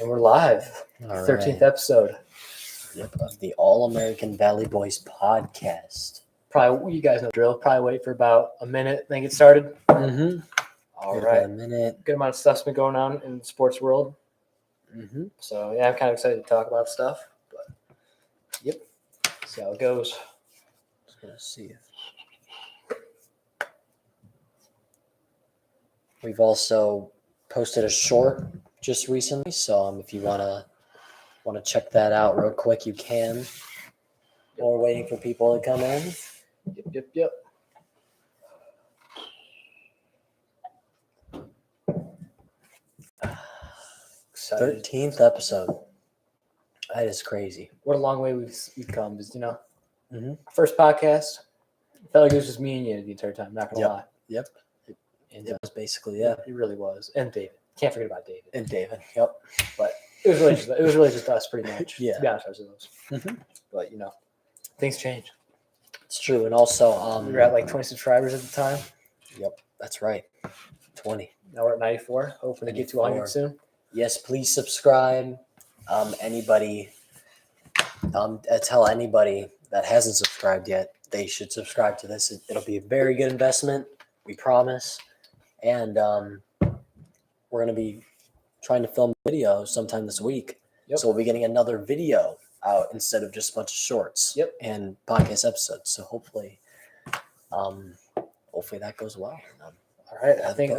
And we're live. All 13th right. episode. Yep, of the All-American Valley Boys podcast. Probably, you guys know the drill. Probably wait for about a minute, then get started. Mm-hmm. All Wait right. about a minute. Good amount of stuff's been going on in the sports world. Mm-hmm. So, yeah, I'm kind of excited to talk about stuff. But, yep. See how it goes. Just gonna see if we've also posted a short just recently. So if you wanna check that out real quick, you can. We're waiting for people to come in. Yep. Excited. 13th episode. That is crazy. What a long way we've come. Because, Mm-hmm. first podcast, I felt like it was just me and you the entire time. Not going to lie. Yep. And It was basically, yeah. It really was. And David. Can't forget about David. And David. Yep. But it was really just us, pretty much. Yeah. To be honest with ourselves. Mm-hmm. But things change. It's true. And also, We were at like 20 subscribers at the time. Yep, that's right. 20. Now we're at 94. Hoping to get to 100 soon. Yes, please subscribe. Tell anybody that hasn't subscribed yet, they should subscribe to this. It'll be a very good investment, we promise. And we're going to be trying to film videos sometime this week. Yep. So we'll be getting another video out instead of just a bunch of shorts. Yep. And podcast episodes. So hopefully that goes well. All right. I think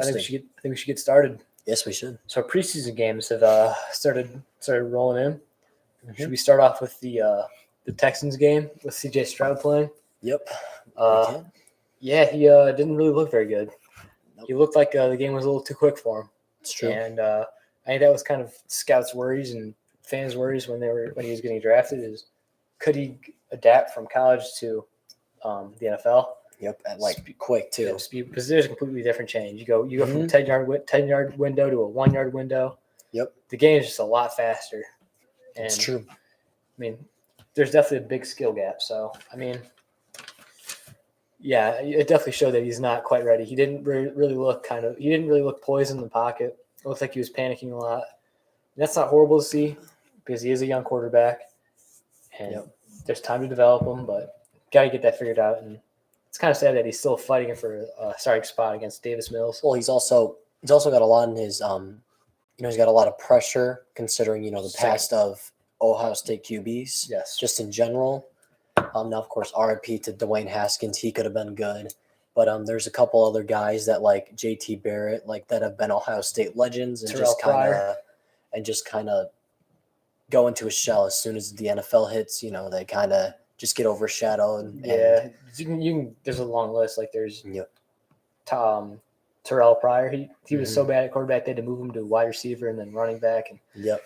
we should get started. Yes, we should. So preseason games have started rolling in. Mm-hmm. Should we start off with the Texans game with CJ Stroud playing? Yep. Yeah, he didn't really look very good. Nope. He looked like the game was a little too quick for him. It's true. And I think that was kind of scouts' worries and fans' worries when he was getting drafted. Is could he adapt from college to the NFL? Yep, and quick too. Yeah, speed, because there's a completely different change. You go Mm-hmm. from a 10-yard window to a 1-yard window. Yep. The game is just a lot faster. And, It's true. I mean, there's definitely a big skill gap. So, I mean, yeah, it definitely showed that he's not quite ready. He didn't really look poised in the pocket. It looked like he was panicking a lot. And that's not horrible to see because he is a young quarterback. And there's time to develop him, but got to get that figured out. And it's kind of sad that he's still fighting for a starting spot against Davis Mills. Well, he's also got a lot in his he's got a lot of pressure considering the past of Ohio State QBs. Yes. Just in general. Now of course RIP to Dwayne Haskins, he could have been good. But there's a couple other guys that like JT Barrett, like that have been Ohio State legends and just kind of go into a shell as soon as the NFL hits, they kind of just get overshadowed. Yeah, you can. There's a long list. Like there's Yep. Terrell Pryor. He was so bad at quarterback they had to move him to wide receiver and then running back. And Yep.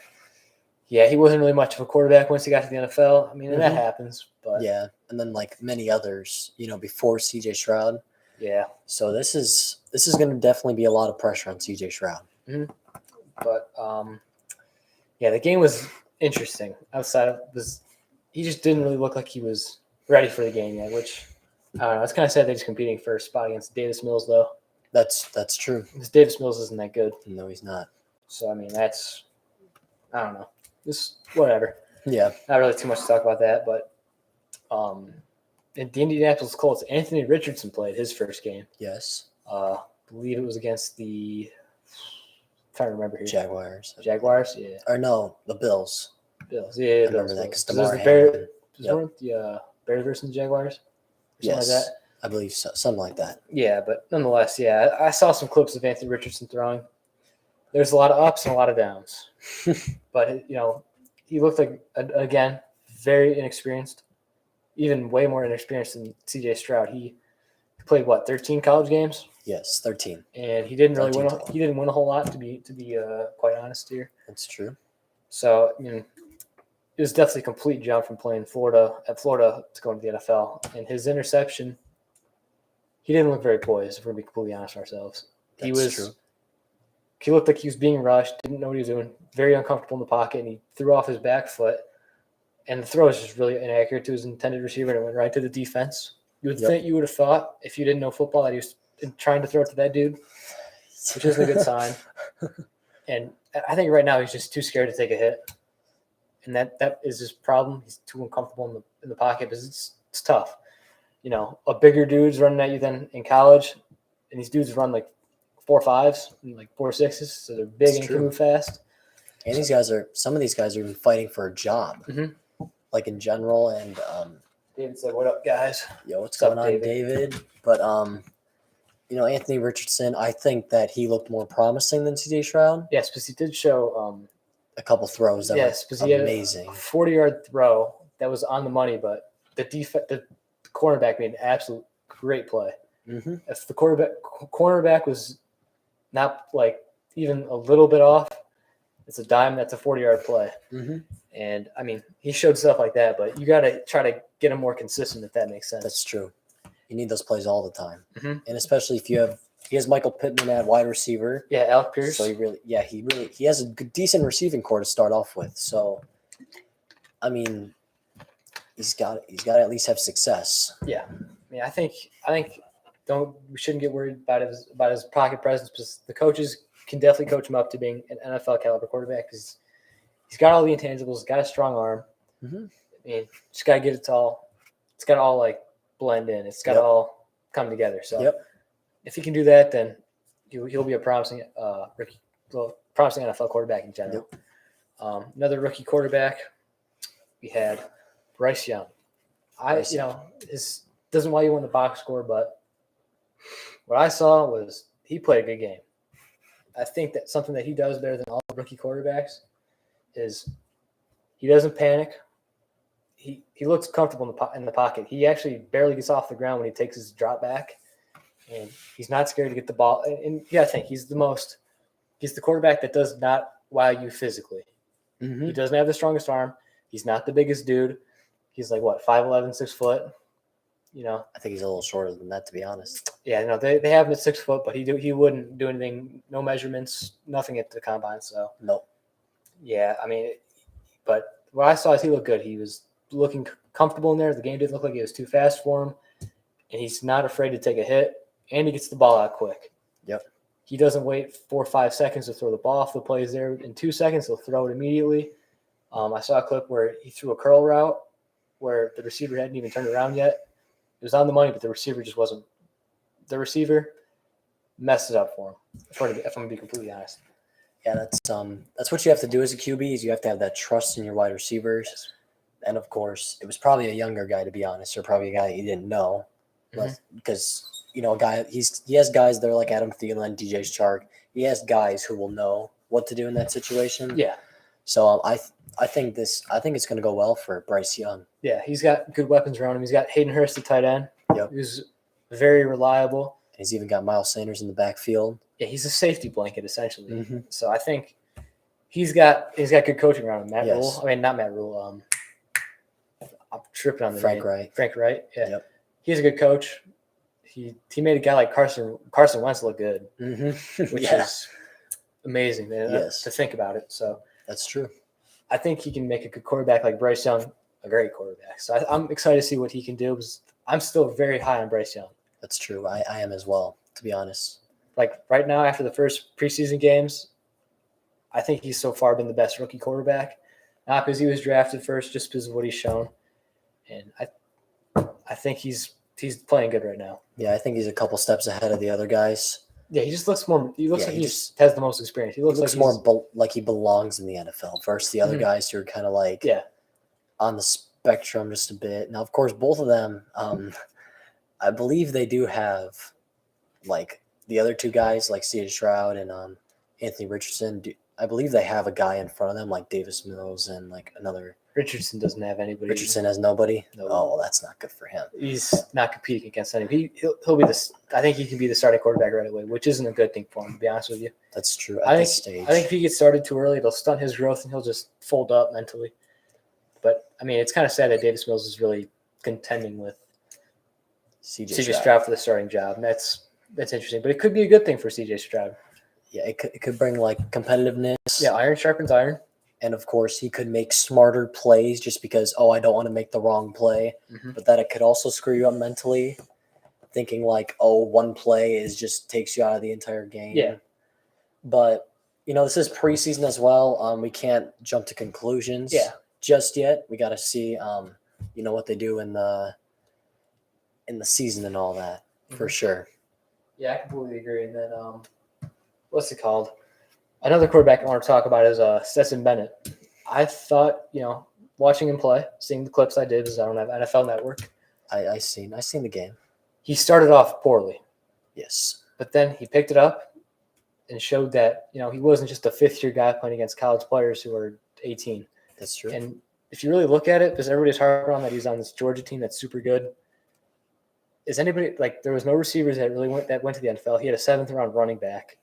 Yeah, he wasn't really much of a quarterback once he got to the NFL. I mean, and that happens. But yeah, and then like many others, before CJ Stroud. Yeah. So this is going to definitely be a lot of pressure on CJ Stroud. Mm-hmm. But the game was interesting. He just didn't really look like he was ready for the game yet, which I don't know. It's kind of sad that he's competing for a spot against Davis Mills, though. That's true. Because Davis Mills isn't that good. No, he's not. So I mean, I don't know. Just whatever. Yeah. Not really too much to talk about that, but in the Indianapolis Colts, Anthony Richardson played his first game. Yes. I believe it was against the I'm trying to remember here. Jaguars. Yeah. Or no, the Bills. Bills. Yeah, I remember that because DeMar Hamlin. the Bears versus the Jaguars? Yes. Like that? I believe so. Something like that. Yeah, but nonetheless, I saw some clips of Anthony Richardson throwing. There's a lot of ups and a lot of downs. But, he looked like, again, very inexperienced, even way more inexperienced than CJ Stroud. He played, 13 college games? Yes, 13. And he didn't really win. total. He didn't win a whole lot, to be quite honest here. That's true. So, it was definitely a complete jump from playing Florida to going to the NFL. And his interception, he didn't look very poised, if we're going to be completely honest with ourselves. That's true. He looked like he was being rushed, didn't know what he was doing, very uncomfortable in the pocket, and he threw off his back foot. And the throw was just really inaccurate to his intended receiver, and it went right to the defense. You would have thought, if you didn't know football, that he was trying to throw it to that dude, which isn't a good sign. And I think right now he's just too scared to take a hit, and that is his problem. He's too uncomfortable in the pocket because it's tough. You know, a bigger dude's running at you than in college, and these dudes run like 4.5s and like 4.6s, so they're big It's and true. can move fast. And some of these guys are even fighting for a job, like in general. And David said, "What up, guys?" yo, what's What's up, going on, David? But Anthony Richardson, I think that he looked more promising than CJ Stroud. Yes, because he did show. A couple throws that Yes, were he had amazing. a 40-yard throw that was on the money, but the cornerback made an absolute great play. Mm-hmm. If the cornerback was not like even a little bit off, it's a dime. That's a 40-yard play. Mm-hmm. And I mean, he showed stuff like that, but you got to try to get him more consistent if that makes sense. That's true. You need those plays all the time, Mhm. and especially if he has Michael Pittman at wide receiver. Yeah, Alec Pierce. So he has a decent receiving core to start off with. So, I mean, he's got to at least have success. Yeah, I mean, I think we shouldn't get worried about his pocket presence because the coaches can definitely coach him up to being an NFL caliber quarterback because he's got all the intangibles, got a strong arm. Mm-hmm. I mean, just got to get it's got to all like blend in. It's got to all come together. So if he can do that, then he'll be a promising promising NFL quarterback in general. Yep. Another rookie quarterback, we had Bryce Young. His doesn't why you won the box score, but what I saw was he played a good game. I think that something that he does better than all rookie quarterbacks is he doesn't panic. He looks comfortable in the pocket. He actually barely gets off the ground when he takes his drop back, and he's not scared to get the ball. And I think he's the quarterback that does not wow you physically. Mm-hmm. He doesn't have the strongest arm. He's not the biggest dude. He's like 5'11", 6 foot. You know, I think he's a little shorter than that, to be honest. Yeah, no, they have him at 6 foot, but he wouldn't do anything, no measurements, nothing at the combine. So nope. Yeah, I mean, but what I saw is he looked good. He was looking comfortable in there. The game didn't look like it was too fast for him, and he's not afraid to take a hit, and he gets the ball out quick. Yep. He doesn't wait 4 or 5 seconds to throw the ball. If the play is there in 2 seconds, he'll throw it immediately. I saw a clip where he threw a curl route where the receiver hadn't even turned around yet. It was on the money, but the receiver just wasn't. The receiver messed it up for him. If I'm going to be completely honest. Yeah, that's what you have to do as a QB is you have to have that trust in your wide receivers. Yes. And of course, it was probably a younger guy, to be honest, or probably a guy you didn't know, because a guy he has guys that are like Adam Thielen, DJ Chark. He has guys who will know what to do in that situation. Yeah. So I think it's going to go well for Bryce Young. Yeah, he's got good weapons around him. He's got Hayden Hurst, the tight end. Yep. Who's very reliable. He's even got Miles Sanders in the backfield. Yeah, he's a safety blanket essentially. Mm-hmm. So I think he's got good coaching around him. Yes. Not Matt Rule. I'm tripping on the Frank name. Wright. Frank Wright. Yeah. Yep. He's a good coach. He made a guy like Carson Wentz look good, which is amazing, man. Yes. To think about it. So that's true. I think he can make a good quarterback like Bryce Young a great quarterback. So I'm excited to see what he can do because I'm still very high on Bryce Young. That's true. I am as well, to be honest. Like right now, after the first preseason games, I think he's so far been the best rookie quarterback. Not because he was drafted first, just because of what he's shown. And I think he's playing good right now. Yeah, I think he's a couple steps ahead of the other guys. Yeah, he just looks more. He looks like he just has the most experience. He looks more like he belongs in the NFL versus the other guys who are kind of like on the spectrum just a bit. Now, of course, both of them, I believe they do have like the other two guys, like C.J. Stroud and Anthony Richardson. I believe they have a guy in front of them, like Davis Mills and like another. Richardson doesn't have anybody. Richardson has nobody. No. Oh, well, that's not good for him. He's not competing against anybody. He'll be this. I think he can be the starting quarterback right away, which isn't a good thing for him, to be honest with you. That's true. At this stage, I think if he gets started too early, it'll stunt his growth and he'll just fold up mentally. But I mean, it's kind of sad that Davis Mills is really contending with CJ Stroud for the starting job. And that's interesting, but it could be a good thing for CJ Stroud. Yeah, it could bring like competitiveness. Yeah, iron sharpens iron. And of course, he could make smarter plays just because, I don't want to make the wrong play. Mm-hmm. But that it could also screw you up mentally, thinking like, one play takes you out of the entire game. Yeah. But This is preseason as well. We can't jump to conclusions just yet. We got to see, what they do in the season and all that for sure. Yeah, I completely agree. And then, what's it called? Another quarterback I want to talk about is Stetson Bennett. I thought, watching him play, seeing the clips I did because I don't have NFL Network. I seen the game. He started off poorly. Yes. But then he picked it up and showed that, he wasn't just a fifth-year guy playing against college players who are 18. That's true. And if you really look at it, because everybody's harping on that he's on this Georgia team that's super good, is anybody there was no receivers that really went to the NFL. He had a 7th-round running back,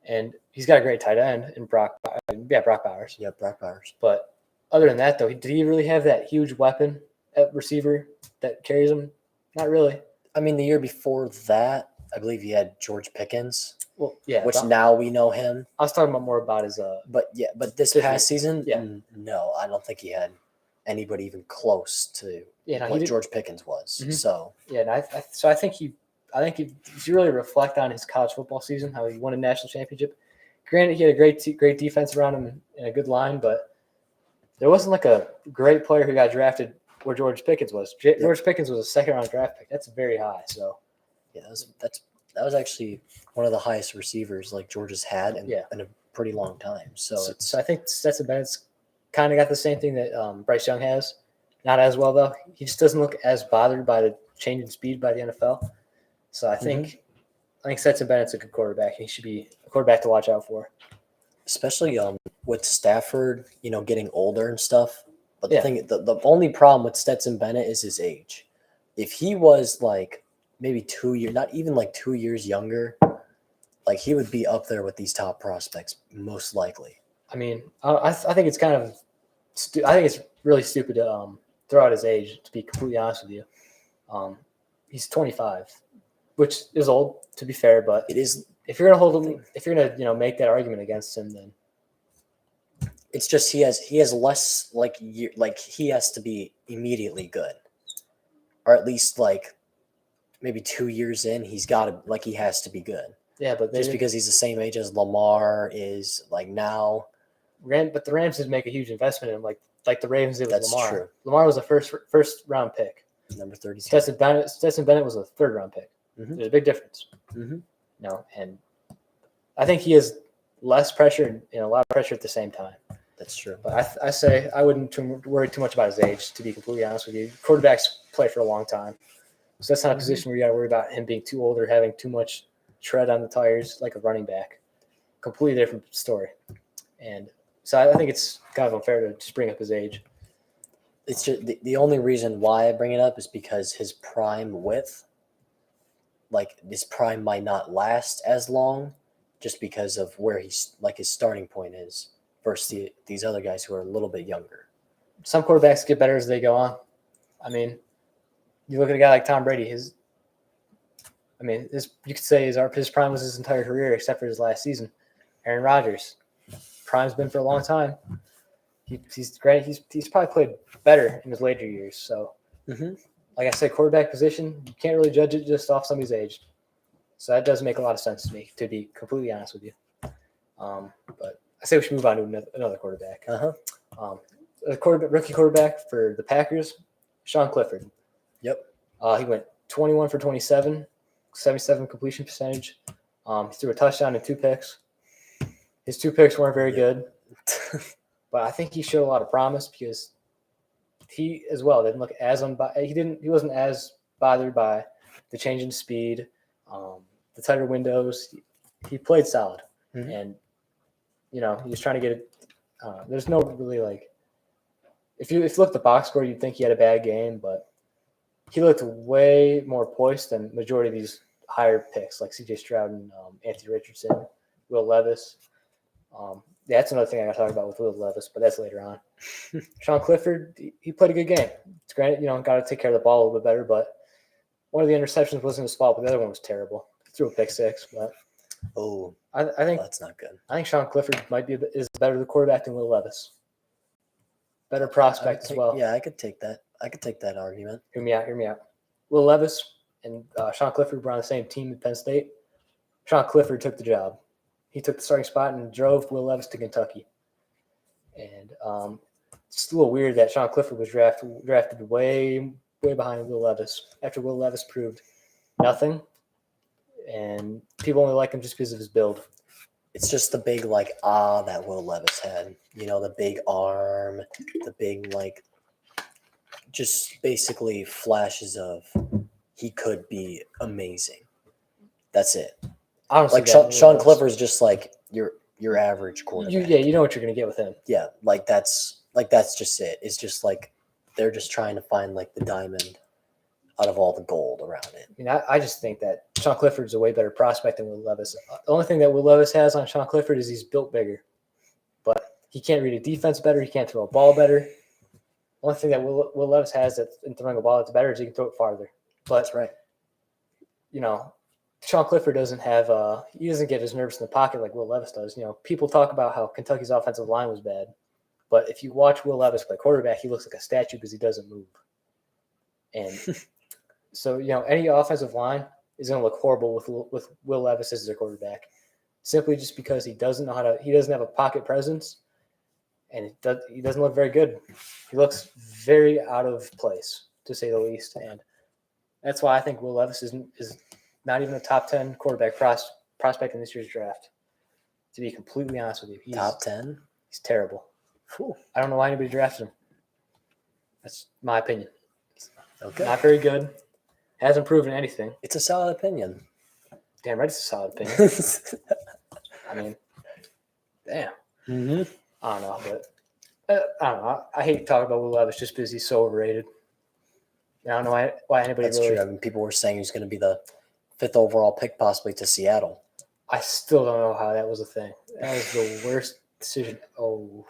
and he's got a great tight end in Brock Bowers. Yeah, Brock Bowers. But other than that, though, did he really have that huge weapon at receiver that carries him? Not really. I mean, the year before that, I believe he had George Pickens. Well, yeah. Which now we know him. I was talking about more about his. But this past season, no, I don't think he had anybody even close to what George Pickens was. Mm-hmm. So and I think if you really reflect on his college football season, how he won a national championship. Granted, he had a great defense around him and a good line, but there wasn't a great player who got drafted where George Pickens was. George Pickens was a 2nd-round draft pick. That's very high. So yeah, that was actually one of the highest receivers Georgia's had in a pretty long time. So I think Stetson Bennett's kind of got the same thing that Bryce Young has. Not as well though. He just doesn't look as bothered by the change in speed by the NFL. So I think Stetson Bennett's a good quarterback. He should be a quarterback to watch out for. Especially with Stafford, getting older and stuff. But the only problem with Stetson Bennett is his age. If he was maybe 2 years, not even 2 years younger, he would be up there with these top prospects most likely. I mean, I think it's kind of, I think it's really stupid to throw out his age. To be completely honest with you, he's 25, which is old to be fair, but it is. If you're gonna hold him, if you're gonna make that argument against him, then it's just he has less he has to be immediately good, or at least maybe 2 years in he's got to he has to be good. Yeah, but just because he's the same age as Lamar is now. But the Rams did make a huge investment in him, like the Ravens did with That's Lamar. True. Lamar was a first round pick. Number 32. Stetson Bennett was a 3rd round pick. Mm-hmm. There's a big difference. Mm-hmm. And I think he has less pressure and a lot of pressure at the same time. That's true. But I say I wouldn't worry too much about his age, to be completely honest with you. Quarterbacks play for a long time. So that's not a position where you got to worry about him being too old or having too much tread on the tires like a running back. Completely different story. And so I think it's kind of unfair to just bring up his age. It's just the only reason why I bring it up is because his prime width, his prime might not last as long just because of where he's his starting point is versus these other guys who are a little bit younger. Some quarterbacks get better as they go on. I mean, you look at a guy like Tom Brady, you could say his prime was his entire career except for his last season. Aaron Rodgers, prime's been for a long time. He's great. He's probably played better in his later years. So, like I said, quarterback position, you can't really judge it just off somebody's age. So that does make a lot of sense to me, to be completely honest with you. But I say we should move on to another quarterback. Rookie quarterback for the Packers, Sean Clifford. Yep. He went 21 for 27, 77 completion percentage. He threw a touchdown and 2 picks. His 2 picks weren't very good, but I think he showed a lot of promise because he as well didn't look as he wasn't as bothered by the change in speed, the tighter windows. He played solid, and he was trying to get it. There's no really if you look at the box score, you'd think he had a bad game, but he looked way more poised than majority of these higher picks like C.J. Stroud and Anthony Richardson, Will Levis. That's another thing I got to talk about with Will Levis, but that's later on. Sean Clifford, he played a good game. It's granted, got to take care of the ball a little bit better, but one of the interceptions wasn't his fault, but the other one was terrible. He threw a pick 6, but I think that's not good. I think Sean Clifford is better the quarterback than Will Levis. Better prospect as well. Yeah, I could take that. I could take that argument. Hear me out. Will Levis and Sean Clifford were on the same team at Penn State. Sean Clifford took the job. he took the starting spot and drove Will Levis to Kentucky. And it's a little weird that Sean Clifford was drafted way behind Will Levis after Will Levis proved nothing, and people only like him just because of his build. It's just the big that Will Levis had. The big arm, the big just basically flashes of he could be amazing. That's it. Honestly, Sean Clifford's just your average quarterback. You know what you're gonna get with him. Yeah, that's just it. It's just they're just trying to find the diamond out of all the gold around it. I mean, I just think that Sean Clifford's a way better prospect than Will Levis. The only thing that Will Levis has on Sean Clifford is he's built bigger, but he can't read a defense better. He can't throw a ball better. The only thing that Will Levis has in throwing a ball that's better is he can throw it farther. But that's right. Sean Clifford doesn't have he doesn't get as nervous in the pocket like Will Levis does. People talk about how Kentucky's offensive line was bad, but if you watch Will Levis play quarterback, he looks like a statue because he doesn't move. And so any offensive line is going to look horrible with Will Levis as their quarterback, simply just because he doesn't have a pocket presence, and he doesn't look very good. He looks very out of place, to say the least, and that's why I think Will Levis is not even a top 10 quarterback prospect in this year's draft. To be completely honest with you, he's top 10. He's terrible. Whew. I don't know why anybody drafted him. That's my opinion. Okay. Not very good. Hasn't proven anything. It's a solid opinion. Damn right, it's a solid opinion. I mean, damn. Mm-hmm. I don't know, but I don't know. I hate talking about Will Levis just because he's so overrated. I don't know why anybody. That's really. True. I mean, people were saying he's going to be the 5th overall pick, possibly to Seattle. I still don't know how that was a thing. That was the worst decision. Oh.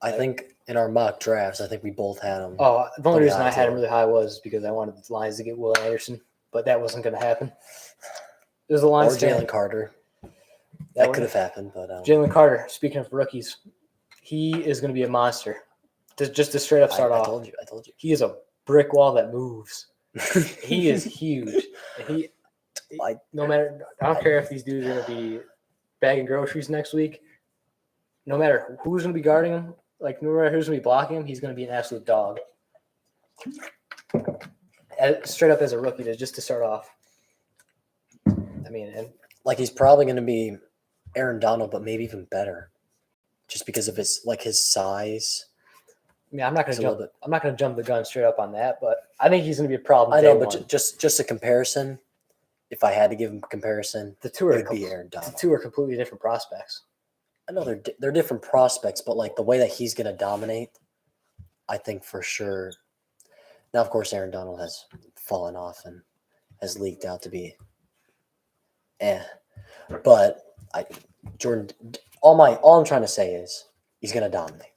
I think in our mock drafts, I think we both had him. Oh, the only reason I had him really high was because I wanted the Lions to get Will Anderson, but that wasn't going to happen. It was the Lions. Or Jalen Carter. That could have happened, but Jalen Carter. Speaking of rookies, he is going to be a monster. Just to straight up start off. I told you. He is a brick wall that moves. He is huge. No matter, I don't care if these dudes are going to be bagging groceries next week. No matter who's going to be guarding him, no matter who's going to be blocking him, he's going to be an absolute dog. Straight up as a rookie, just to start off. I mean, and he's probably going to be Aaron Donald, but maybe even better, just because of his size. I mean, I'm not going to jump the gun straight up on that, but I think he's going to be a problem. I know, but just a comparison. If I had to give him a comparison, the two are be Aaron Donald. The two are completely different prospects. I know they're different prospects, but the way that he's going to dominate, I think for sure. Now, of course, Aaron Donald has fallen off and has leaked out to be, But Jordan, all I'm trying to say is he's going to dominate.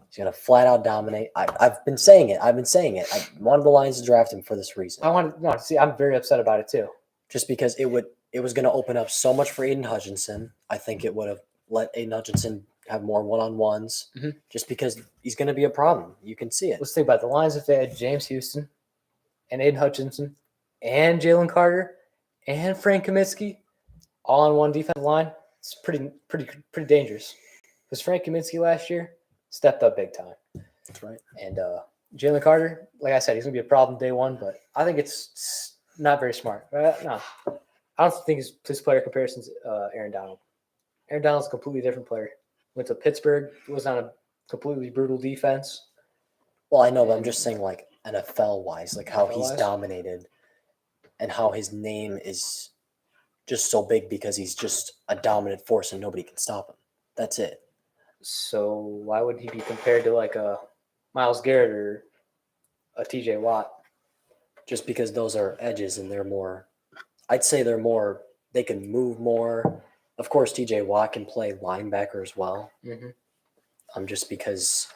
He's going to flat out dominate. I've been saying it. I wanted the Lions to draft him for this reason. I'm very upset about it too. Just because it was going to open up so much for Aiden Hutchinson. I think it would have let Aiden Hutchinson have more one-on-ones, just because he's going to be a problem. You can see it. Let's think about it. The Lions if they had James Houston and Aiden Hutchinson and Jalen Carter and Frank Kaminsky all on one defensive line. It's pretty dangerous. Because Frank Kaminsky last year stepped up big time. That's right. And Jalen Carter, like I said, he's going to be a problem day one, but I think it's not very smart. No. I don't think his player comparison's Aaron Donald. Aaron Donald's a completely different player. Went to Pittsburgh, was on a completely brutal defense. Well, I know, but I'm just saying NFL-wise, how he's dominated and how his name is just so big because he's just a dominant force and nobody can stop him. That's it. So why would he be compared to a Myles Garrett or a TJ Watt? Just because those are edges and they're more – I'd say they're more – they can move more. Of course, TJ Watt can play linebacker as well. Mm-hmm. Just because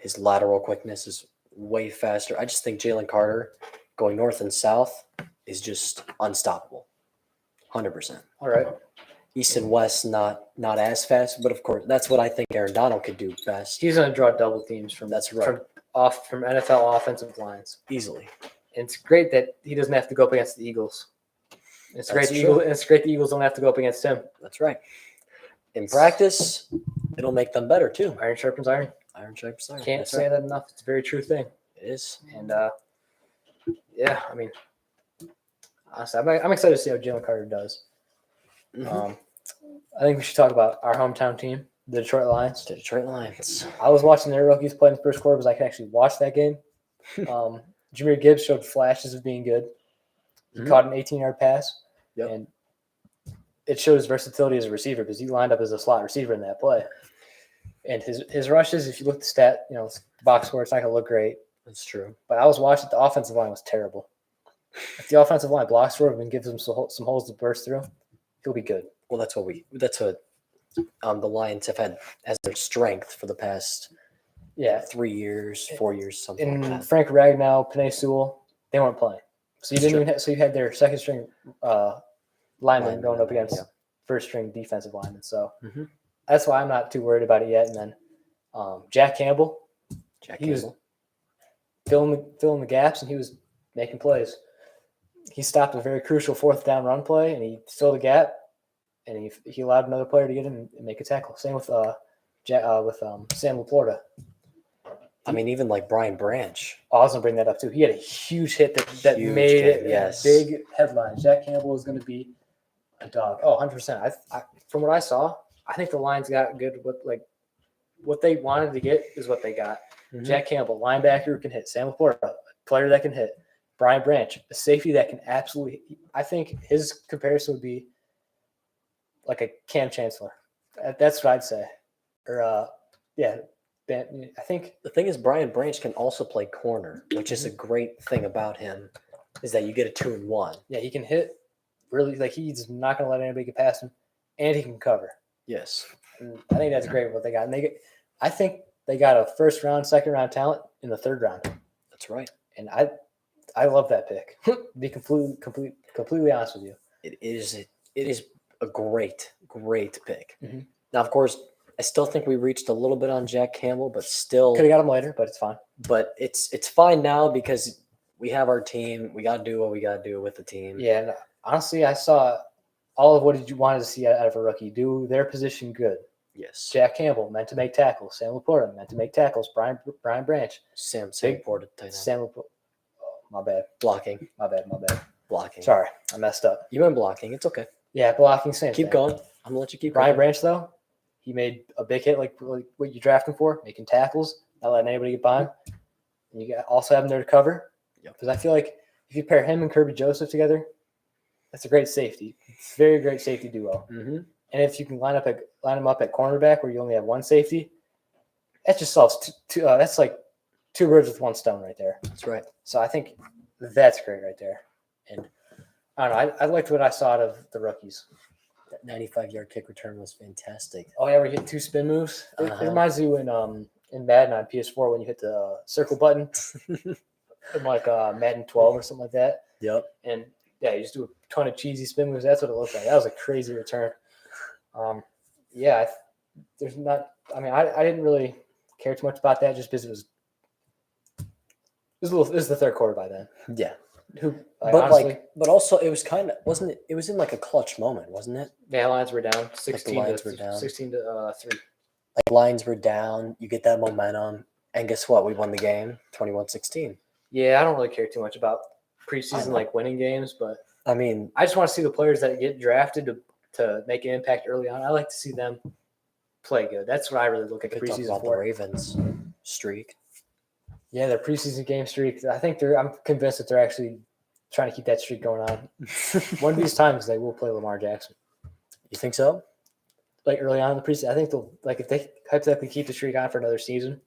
his lateral quickness is way faster. I just think Jalen Carter going north and south is just unstoppable. 100%. All right. East and west, not as fast, but of course, that's what I think Aaron Donald could do best. He's going to draw double teams from NFL offensive lines easily. And it's great that he doesn't have to go up against the Eagles. It's great the Eagles don't have to go up against him. That's right. in practice, it'll make them better too. Iron sharpens iron. Iron sharpens iron. Can't That's say right. that enough. It's a very true thing. It is. And yeah, I mean, honestly, I'm excited to see how Jalen Carter does. Mhm. I think we should talk about our hometown team, the Detroit Lions. The Detroit Lions. I was watching their rookies play in the first quarter because I could actually watch that game. Jahmyr Gibbs showed flashes of being good. He caught an 18-yard pass, and it showed his versatility as a receiver because he lined up as a slot receiver in that play. And his rushes, if you look at the stat, box score, it's not going to look great. That's true. But I was watching, the offensive line was terrible. If the offensive line blocks for him and gives him some holes to burst through, he'll be good. Well, that's what the Lions have had as their strength for the past 3 years, 4 years, something like that. Frank Ragnow, Penei Sewell, they weren't playing. So you had their second string lineman going up against first string defensive lineman. So that's why I'm not too worried about it yet. And then Jack Campbell, he was filling the gaps and he was making plays. He stopped a very crucial fourth down run play and he filled the gap and he allowed another player to get in and make a tackle. Same with Sam LaPorta. I mean, even like Brian Branch. I was going to bring that up too. He had a huge hit that made it a big headline. Jack Campbell is going to be a dog. Oh, 100%. From what I saw, I think the Lions got good with what they wanted to get is what they got. Mm-hmm. Jack Campbell, linebacker who can hit. Sam LaPorta, player that can hit. Brian Branch, a safety that can absolutely – I think his comparison would be like a Cam Chancellor. That's what I'd say. Or, I think the thing is Brian Branch can also play corner, which is a great thing about him, is that you get a 2-in-1. Yeah, he can hit really he's not going to let anybody get past him, and he can cover. Yes, and I think that's great what they got. And I think they got a first round, second round talent in the third round. That's right. And I love that pick. To be completely honest with you, it is a great pick. Mm-hmm. Now, of course, I still think we reached a little bit on Jack Campbell, but still could have got him later, but it's fine. But it's fine now because we have our team. We got to do what we got to do with the team. Yeah, and honestly, I saw all of what you wanted to see out of a rookie. Do their position good. Yes. Jack Campbell meant to make tackles. Sam LaPorta meant to make tackles. Brian Branch. Sam LaPorta. Sam LaPorta. Oh, my bad. Blocking. My bad. Blocking. Sorry, I messed up. You've been blocking. It's okay. Yeah, blocking. Same. Keep going. I'm gonna let you keep. Brian Branch though, he made a big hit like what you draft him for, making tackles, not letting anybody get by him. And you also have him there to cover. Because I feel like if you pair him and Kirby Joseph together, that's a great safety. It's a very great safety duo. Mm-hmm. And if you can line them up at cornerback where you only have one safety, that just solves that's like two birds with one stone right there. That's right. So I think that's great right there. And I don't know. I liked what I saw out of the rookies. That 95-yard kick return was fantastic. Oh yeah, we hit 2 spin moves. It reminds you in Madden on PS4 when you hit the circle button in like Madden 12 or something like that. Yep. And yeah, you just do a ton of cheesy spin moves. That's what it looked like. That was a crazy return. There's not. I mean, I didn't really care too much about that just because it was the third quarter by then. Yeah. Honestly, but also it was kind of wasn't it? It was in like a clutch moment, wasn't it? Yeah, Lions were down 16 like to 16 to 3. Like Lions were down, you get that momentum, and guess what? We won the game, 21-16. Yeah, I don't really care too much about preseason like winning games, but I mean, I just want to see the players that get drafted to make an impact early on. I like to see them play good. That's what I really look at the preseason about for. The Ravens streak. Yeah, their preseason game streak. I think I'm convinced that they're actually trying to keep that streak going on. One of these times they will play Lamar Jackson. You think so? Like early on in the preseason, I think they'll if they hypothetically keep the streak on for another season.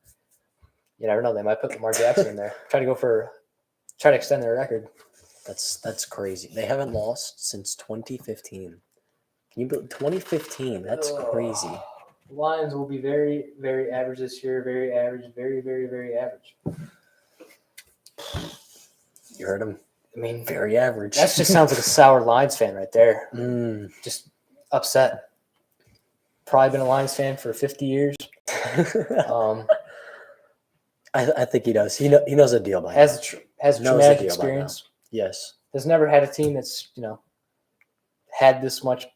You never know. They might put Lamar Jackson in there. Try to extend their record. That's crazy. They haven't lost since 2015. Can you believe 2015? That's crazy. Lions will be very, very average this year. Very average. Very, very, very average. You heard him. I mean, very average. That just sounds like a sour Lions fan right there. Just upset. Probably been a Lions fan for 50 years. I think he does. He knows a deal by now. Has a traumatic experience. Yes. Has never had a team that's had this much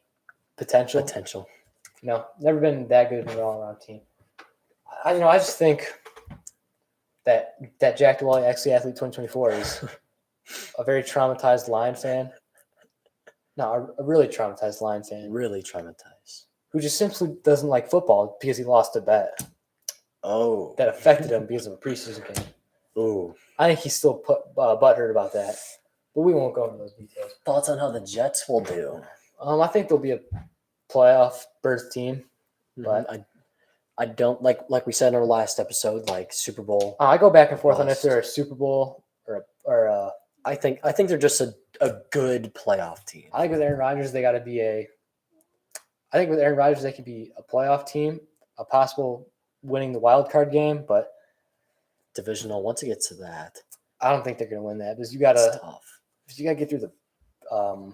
potential. Never been that good of an all-around team. I just think that Jack DeWally, Athlete 2024, is a very traumatized Lions fan. No, a really traumatized Lions fan Really traumatized. who just simply doesn't like football because he lost a bet Oh. that affected him because of a preseason game. Ooh. I think he's still butthurt about that, but we won't go into those details. Thoughts on how the Jets will do? I think they'll be a playoff berth team. But I don't like we said in our last episode, like Super Bowl. I go back and forth on if Bust. they're a Super Bowl or I think they're just a good playoff team. I think with Aaron Rodgers, they got to be a. I think with Aaron Rodgers, they could be a playoff team, a possible winning the wild card game, but Divisional. Once it gets to that, I don't think they're going to win that because it's tough. you got to get through the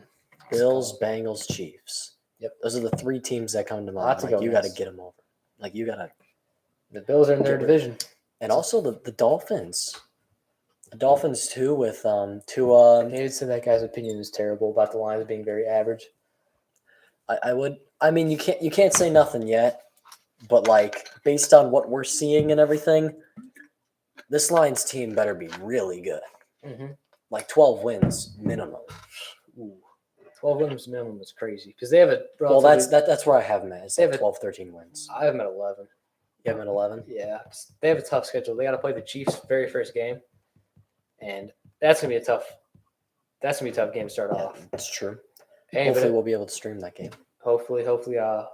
Bills, Bengals, Chiefs. Yep, those are the three teams that come to mind. Lots to go You got to against. get them over. Like you got to. The Bills are in their Get rid- division, And also the Dolphins. The Dolphins too, with Tua. David said that guy's opinion is terrible about the Lions being very average. I would. I mean, you can't say nothing yet, but like based on what we're seeing and everything, this Lions team better be really good. Mm-hmm. Like 12 wins minimum. Ooh. 12 wins minimum is crazy because they have a. Well, that's where I have them at. It's They like have a- 12, 13 wins. I have them at 11. You have them at 11? Yeah, they have a tough schedule. They got to play the Chiefs very first game, and that's gonna be a tough game to start Yeah, off. that's true. Hey, Hopefully but we'll be able to stream that game. hopefully, our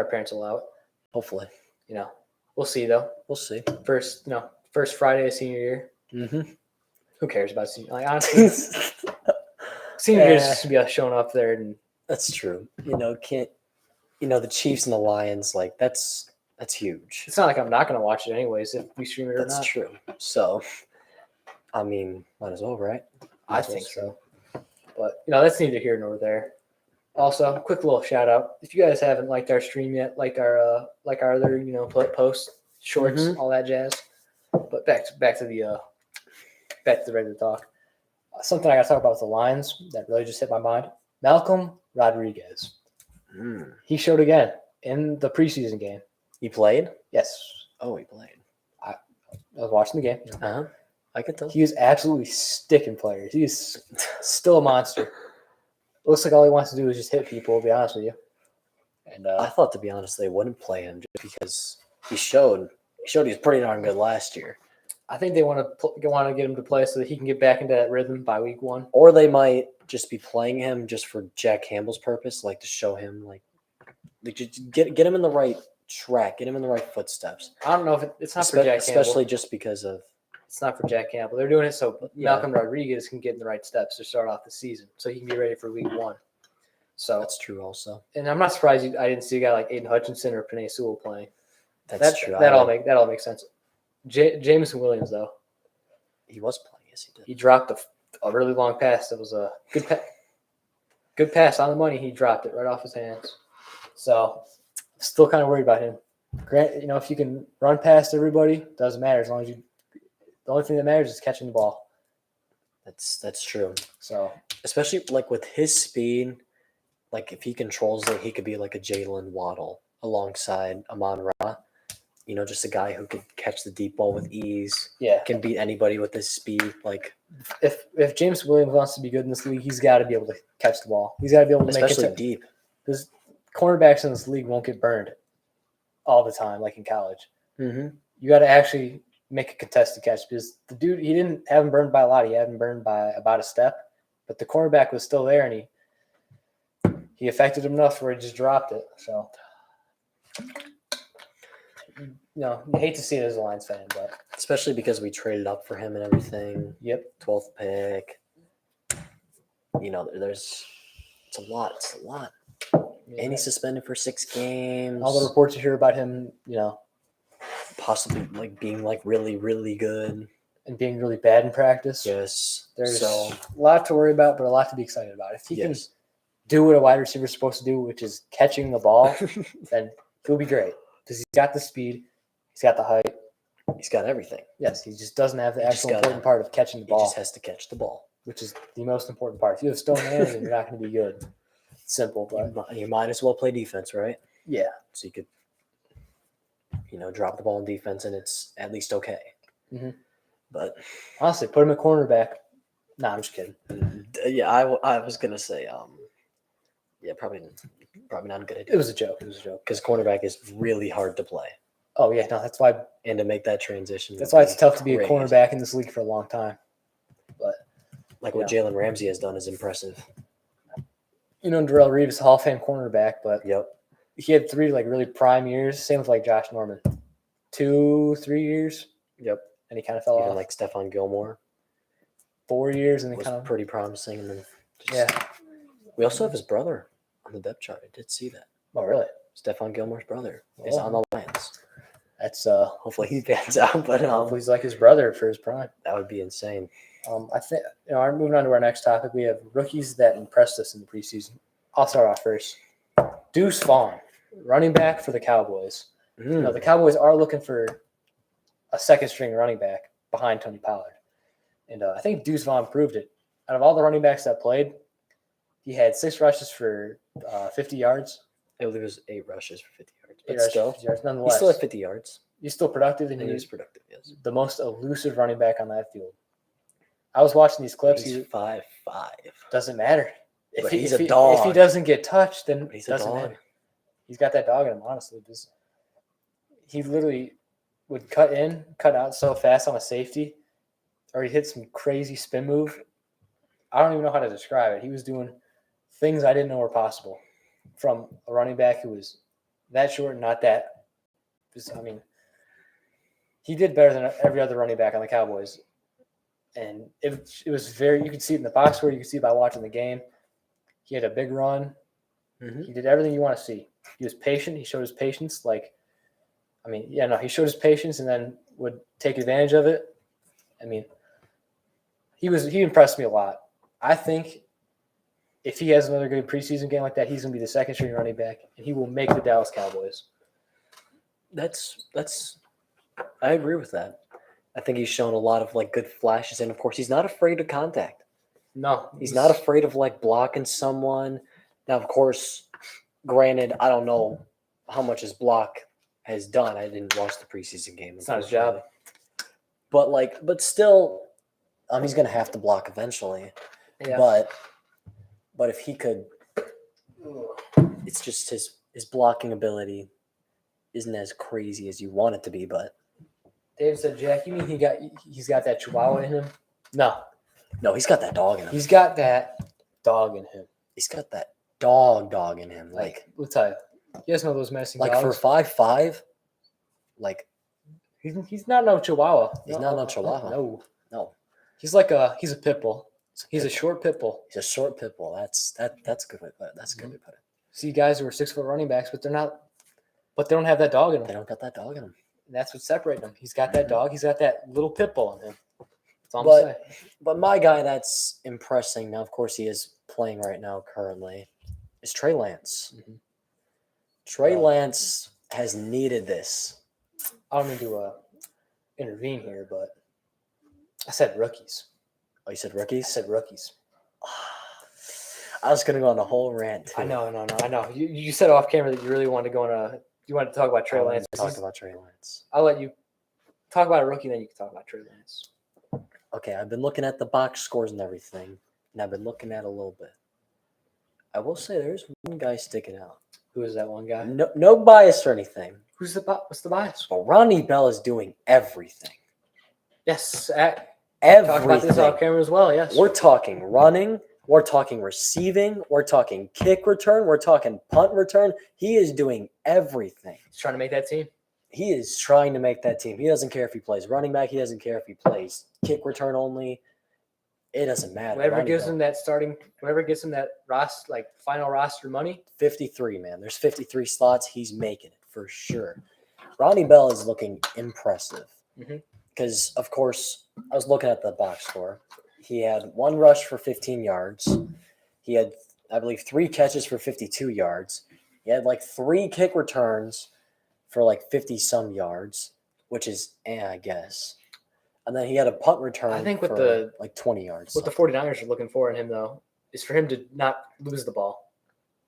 parents allow it. Hopefully. We'll see though. We'll see. First Friday of senior year. Mm-hmm. Who cares about senior? Like honestly, senior year is just to be showing up there and That's true. The Chiefs and the Lions, like that's huge. it's not like I'm not gonna watch it anyways if we stream it or That's not. true. So, I mean, might as well, right? I Might as well think stream. so. But that's neither here nor there. Also, quick little shout out. If you guys haven't liked our stream yet, like our other, posts, shorts, Mhm. all that jazz. But back to the regular talk. Something I gotta talk about with the Lions that really just hit my mind. Malcolm Rodriguez. Mm. He showed again in the preseason game. He played? Yes. Oh, he played. I was watching the game. Uh-huh. I could tell. He was absolutely sticking players. He is still a monster. Looks like all he wants to do is just hit people, to be honest with you. And I thought, to be honest, they wouldn't play him just because he showed he was pretty darn good last year. I think they want to get him to play so that he can get back into that rhythm by week 1. Or they might just be playing him just for Jack Campbell's purpose, like to show him, like just get him in the right track, get him in the right footsteps. I don't know if it's not for Jack Campbell. Especially just because of It's not for Jack Campbell. They're doing it so Yeah. Malcolm Rodriguez can get in the right steps to start off the season, so he can be ready for week 1. So, that's true also. and I'm not surprised I didn't see a guy like Aiden Hutchinson or Penei Sewell playing. That's true. That all makes sense. Jameson Williams though, He was playing, yes, he did. he dropped a really long pass. That was a good pass on the money. He dropped it right off his hands. So, still kind of worried about him. Grant, if you can run past everybody, doesn't matter as long as you. The only thing that matters is catching the ball. That's true. So, Especially like with his speed, like if he controls it, he could be like a Jalen Waddle alongside Amon Ra. Just a guy who could catch the deep ball with ease, yeah. can beat anybody with his speed. Like If James Williams wants to be good in this league, he's got to be able to catch the ball. He's got to be able to especially make it. deep. Because cornerbacks in this league won't get burned all the time, like in college. Mm-hmm. You got to actually make a contested catch because the dude, he didn't have him burned by a lot. He had him burned by about a step, but the cornerback was still there, and he affected him enough where he just dropped it. So, you hate to see it as a Lions fan, but Especially because we traded up for him and everything. yep. 12th pick. It's a lot. It's a lot. And he's suspended for 6 games. All the reports you hear about him, Possibly like being like really, really good. and being really bad in practice. Yes. There's So a lot to worry about, but a lot to be excited about. If he can yes. do what a wide receiver is supposed to do, which is catching the ball, then he'll be great because he's got the speed, he's got the height. He's got everything. Yes, he just doesn't have the He just actual gotta- important part of catching the He ball, just has to catch the ball. which is the most important part. If you have stone hands, then you're not going to be good. simple, but You might as well play defense, right? yeah. So you could, drop the ball in defense, and it's at least okay. Mhm. But Honestly, put him at cornerback. Nah, I'm just kidding. yeah, I was gonna say, yeah, probably not a good idea. It was a joke. Because cornerback is really hard to play, Oh yeah, no, that's why and to make that transition. it's would be tough to be a crazy. cornerback in this league for a long time. But Like what Jalen Ramsey has done is impressive. Darrell Reeves is a Hall of Fame cornerback, but Yep. he had 3 like really prime years. Same with like Josh Norman, 2-3 years. Yep. And he kind of fell Even off. like Stephon Gilmore 4 years, and then was kind of pretty promising, and then yeah. We also have his brother on the depth chart. I did see that. Oh really? Stephon Gilmore's brother is on the Lions. That's Hopefully he pans out, but hopefully he's like his brother for his prime. that would be insane. I think moving on to our next topic, we have rookies that impressed us in the preseason. I'll start off first. Deuce Vaughn, running back for the Cowboys. The Cowboys are looking for a second string running back behind Tony Pollard, and I think Deuce Vaughn proved it. Out of all the running backs that played, he had 6 rushes for 50 yards. I believe it was 8 rushes for 50 yards. 8 But rushes still, for 50 yards. he Nonetheless, still had 50 yards. he's still productive, and And he was he's productive, yes. the most elusive running back on that field. I was watching these clips. He's 5'5". Doesn't matter. But he's a dog. If he doesn't get touched, then But he's it a doesn't dog. matter. He's got that dog in him, honestly. He literally would cut in, cut out so fast on a safety, or he hit some crazy spin move. I don't even know how to describe it. He was doing things I didn't know were possible from a running back who was that short and not that. He did better than every other running back on the Cowboys. And it was you could see it in the box score. You could see it by watching the game. He had a big run. Mm-hmm. He did everything you want to see. He was patient. He showed his patience. He showed his patience and then would take advantage of it. He impressed me a lot. I think if he has another good preseason game like that, he's going to be the second string running back, and he will make the Dallas Cowboys. I agree with that. I think he's shown a lot of good flashes, and of course, he's not afraid of contact. No, He's not afraid of blocking someone. Now, of course, granted, I don't know how much his block has done. I didn't watch the preseason game. It's not his job. But still, he's gonna have to block eventually. Yeah. But if he could, it's just his blocking ability isn't as crazy as you want it to be. But David said, "Jack, you mean he's got that Chihuahua in him?" No, he's got that dog in him. He's got that dog in him. He's got that dog in him. We'll tell you, you guys know those menacing dogs. For 5'5", he's not no Chihuahua. He's not no Chihuahua. No. He's a pit bull. He's a short pit bull. He's a short pit bull. That's good. That's good to put it. See guys who are 6 foot running backs, but they're not. But they don't have that dog in them. They don't got that dog in them. And that's what's separating them. He's got that dog. He's got that little pit bull in him. That's all I'm saying. But my guy that's impressing now, of course, he is playing right now currently, is Trey Lance. Mm-hmm. Trey Lance has needed this. I don't mean to intervene here, but I said rookies. Oh, you said I rookies? said rookies. I was going to go on a whole rant, too. I know. You said off camera that you really wanted to go on you wanted to talk about Trey Lance. Talk about Trey Lance. I'll let you talk about a rookie, then you can talk about Trey Lance. Okay, I've been looking at the box scores and everything, and I've been looking at a little bit. I will say there's one guy sticking out. Who is that one guy? No bias or anything. What's the bias? But Ronnie Bell is doing everything. Yes. Everything. Talk about this off camera as well, yes. We're talking running. We're talking receiving. We're talking kick return. We're talking punt return. He is doing everything. He's trying to make that team. He is trying to make that team. He doesn't care if he plays running back. He doesn't care if he plays kick return only. It doesn't matter. Whoever gives him that final roster money. 53, man. There's 53 slots. He's making it for sure. Ronnie Bell is looking impressive. Because, of course, I was looking at the box score. He had 1 rush for 15 yards. He had, I believe, 3 catches for 52 yards. He had 3 kick returns for 50-some yards, which is, I guess. And then he had a punt return I think with for 20 yards. What the 49ers are looking for in him, though, is for him to not lose the ball.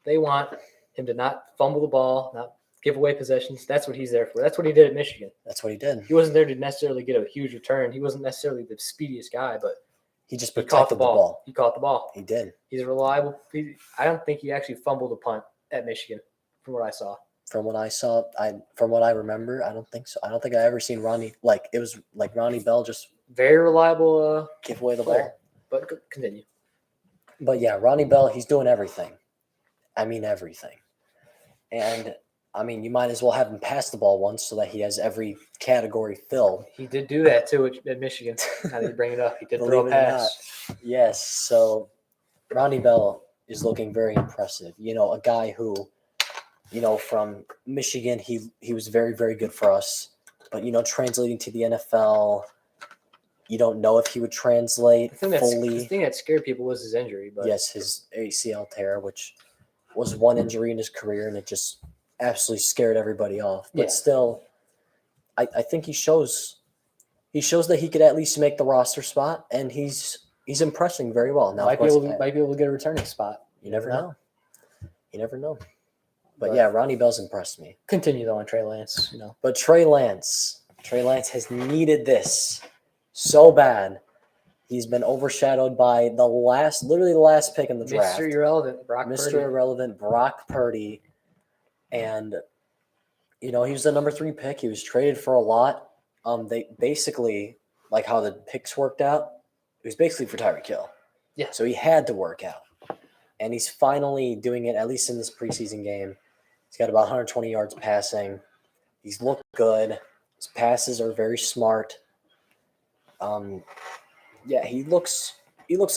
They want him to not fumble the ball, not give away possessions. That's what he's there for. That's what he did at Michigan. That's what he did. He wasn't there to necessarily get a huge return. He wasn't necessarily the speediest guy, but He just he protected caught the the ball. ball. He caught the ball. He did. He's reliable. I don't think he actually fumbled a punt at Michigan, from what I saw. From what I saw, from what I remember, I don't think so. I don't think I ever seen Ronnie it was like Ronnie Bell just Very reliable give away the player. ball. But continue. But yeah, Ronnie Bell, he's doing everything. I mean everything. And I mean, you might as well have him pass the ball once so that he has every category filled. He did do that too at Michigan. Now that you bring it up, he did throw Believe a it or pass. Yes, so Ronnie Bell is looking very impressive. A guy who, from Michigan, he was very, very good for us. But, translating to the NFL, you don't know if he would translate The fully. thing that scared people was his injury. But Yes, his ACL tear, which was one injury in his career, and it just absolutely scared everybody off. But Yeah. still, I think he shows that he could at least make the roster spot, and he's impressing very well. Now, might of be course, able to get a returning spot. you never know. You never know. But But- yeah, Ronnie Bell's impressed me. Continue though on Trey Lance. But Trey Lance has needed this so bad. He's been overshadowed by literally the last pick in the draft. Mr. Irrelevant, Brock Mr. Purdy. Irrelevant, Brock Purdy. And, he was the number 3 pick. He was traded for a lot. They basically, like how the picks worked out, it was basically for Tyreek Hill. Yeah. So he had to work out. And he's finally doing it, at least in this preseason game. He's got about 120 yards passing. He's looked good. His passes are very smart. Yeah, he looks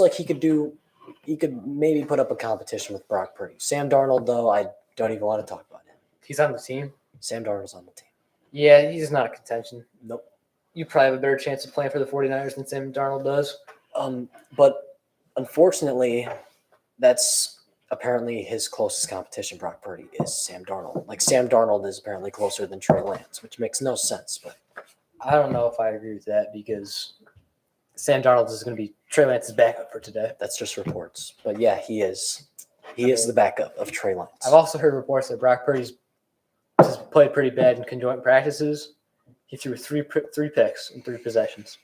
like he could maybe put up a competition with Brock Purdy. Sam Darnold, though, I don't even want to talk about him. He's on the team. Sam Darnold's on the team. Yeah, he's not a contention. Nope. You probably have a better chance of playing for the 49ers than Sam Darnold does. But unfortunately, that's apparently his closest competition, Brock Purdy, is Sam Darnold. Like, Sam Darnold is apparently closer than Trey Lance, which makes no sense. But I don't know if I agree with that because Sam Darnold is going to be Trey Lance's backup for today. that's just reports. But yeah, he is. He is the backup of Trey Lance. I've also heard reports that Brock Purdy's just played pretty bad in conjoint practices. He threw three picks in 3 possessions.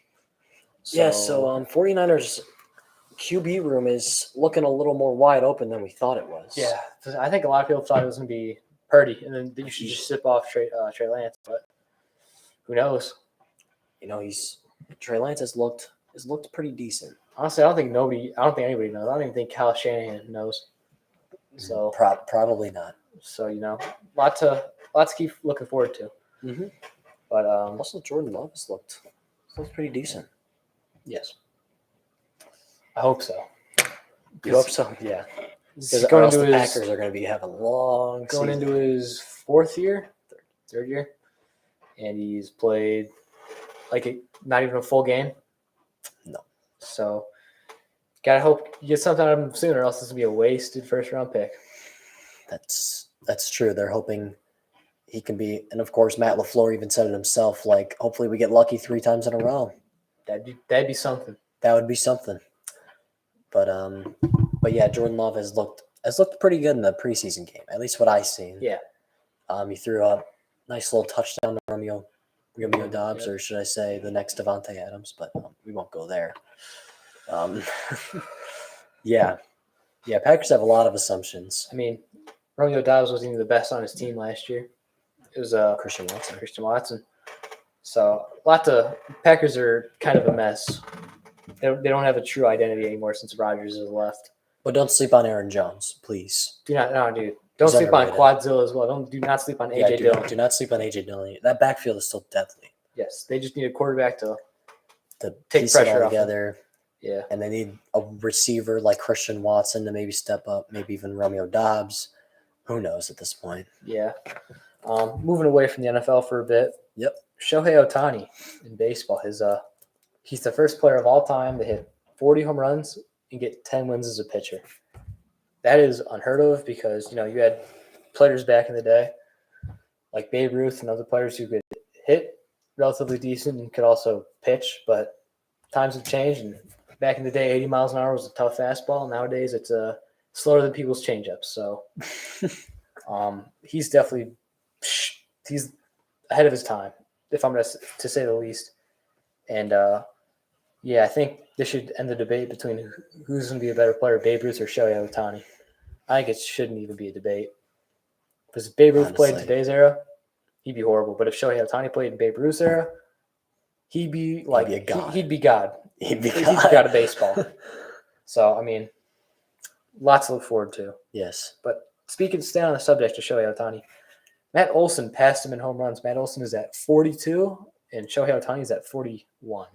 So 49ers QB room is looking a little more wide open than we thought it was. Yeah, I think a lot of people thought it was going to be Purdy, and then you should just sip off Trey Lance. But who knows? Trey Lance has looked pretty decent. Honestly, I don't think anybody knows. I don't even think Kyle Shanahan knows. So Probably not. So lot to keep looking forward to. Mm-hmm. But Also, Jordan Love has looked pretty decent. yes, I hope so. You hope so? Yeah. He's Because going else into the his Packers are going to be having a long going season. into his 4th year, third year, and he's played not even a full game. No. So gotta hope you get something out of him sooner, or else this will be a wasted 1st-round pick. That's true. They're hoping he can be, and of course Matt LaFleur even said it himself. Like, hopefully we get lucky 3 times in a row. That'd be something. That would be something. But yeah, Jordan Love has looked pretty good in the preseason game. At least what I've seen. Yeah. He threw a nice little touchdown to Romeo Dobbs, or should I say the next Devontae Adams? But we won't go there. Yeah. Packers have a lot of assumptions. I mean, Romeo Dobbs wasn't even the best on his team last year. It was Christian Watson. So Packers are kind of a mess. They don't have a true identity anymore since Rodgers has left. But don't sleep on Aaron Jones, please. Don't He's sleep on underrated. Quadzilla as well. Do not sleep on AJ Dillon. Do not sleep on AJ Dillon. That backfield is still deadly. Yes, they just need a quarterback to Take piece it pressure all off together. yeah. And they need a receiver like Christian Watson to maybe step up, maybe even Romeo Dobbs. Who knows at this point? Yeah. Moving away from the NFL for a bit. Yep. Shohei Ohtani in baseball. He's the first player of all time to hit 40 home runs and get 10 wins as a pitcher. That is unheard of because, you had players back in the day like Babe Ruth and other players who could hit relatively decent and could also pitch, but times have changed. And back in the day, 80 miles an hour was a tough fastball. Nowadays, it's slower than people's changeups. So he's definitely he's ahead of his time, if I'm to say the least. And I think this should end the debate between who's going to be a better player, Babe Ruth or Shohei Ohtani. I think it shouldn't even be a debate. Because if Babe Ruth played in today's era, he'd be horrible. But if Shohei Ohtani played in Babe Ruth's era, he'd be like a god. He'd be God. He'd be God of baseball. So I mean, lots to look forward to. Yes. But staying on the subject of Shohei Ohtani, Matt Olson passed him in home runs. Matt Olson is at 42, and Shohei Ohtani is at 41.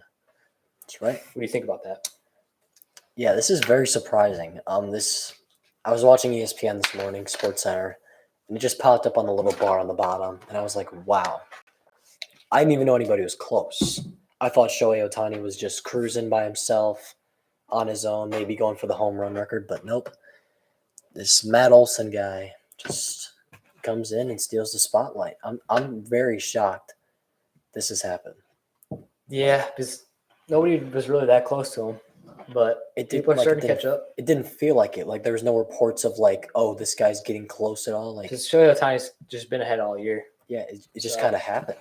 That's right. What do you think about that? Yeah, this is very surprising. I was watching ESPN this morning, Sports Center, and it just popped up on the little bar on the bottom, and I was like, wow. I didn't even know anybody was close. I thought Shohei Ohtani was just cruising by himself on his own, maybe going for the home run record, but nope. This Matt Olson guy just comes in and steals the spotlight. I'm very shocked this has happened. Yeah, because nobody was really that close to him, but people are starting to catch up. It didn't feel like it. Like there was no reports of like, oh, this guy's getting close at all. Like because Shohei Ohtani's just been ahead all year. Yeah, it just kind of happened.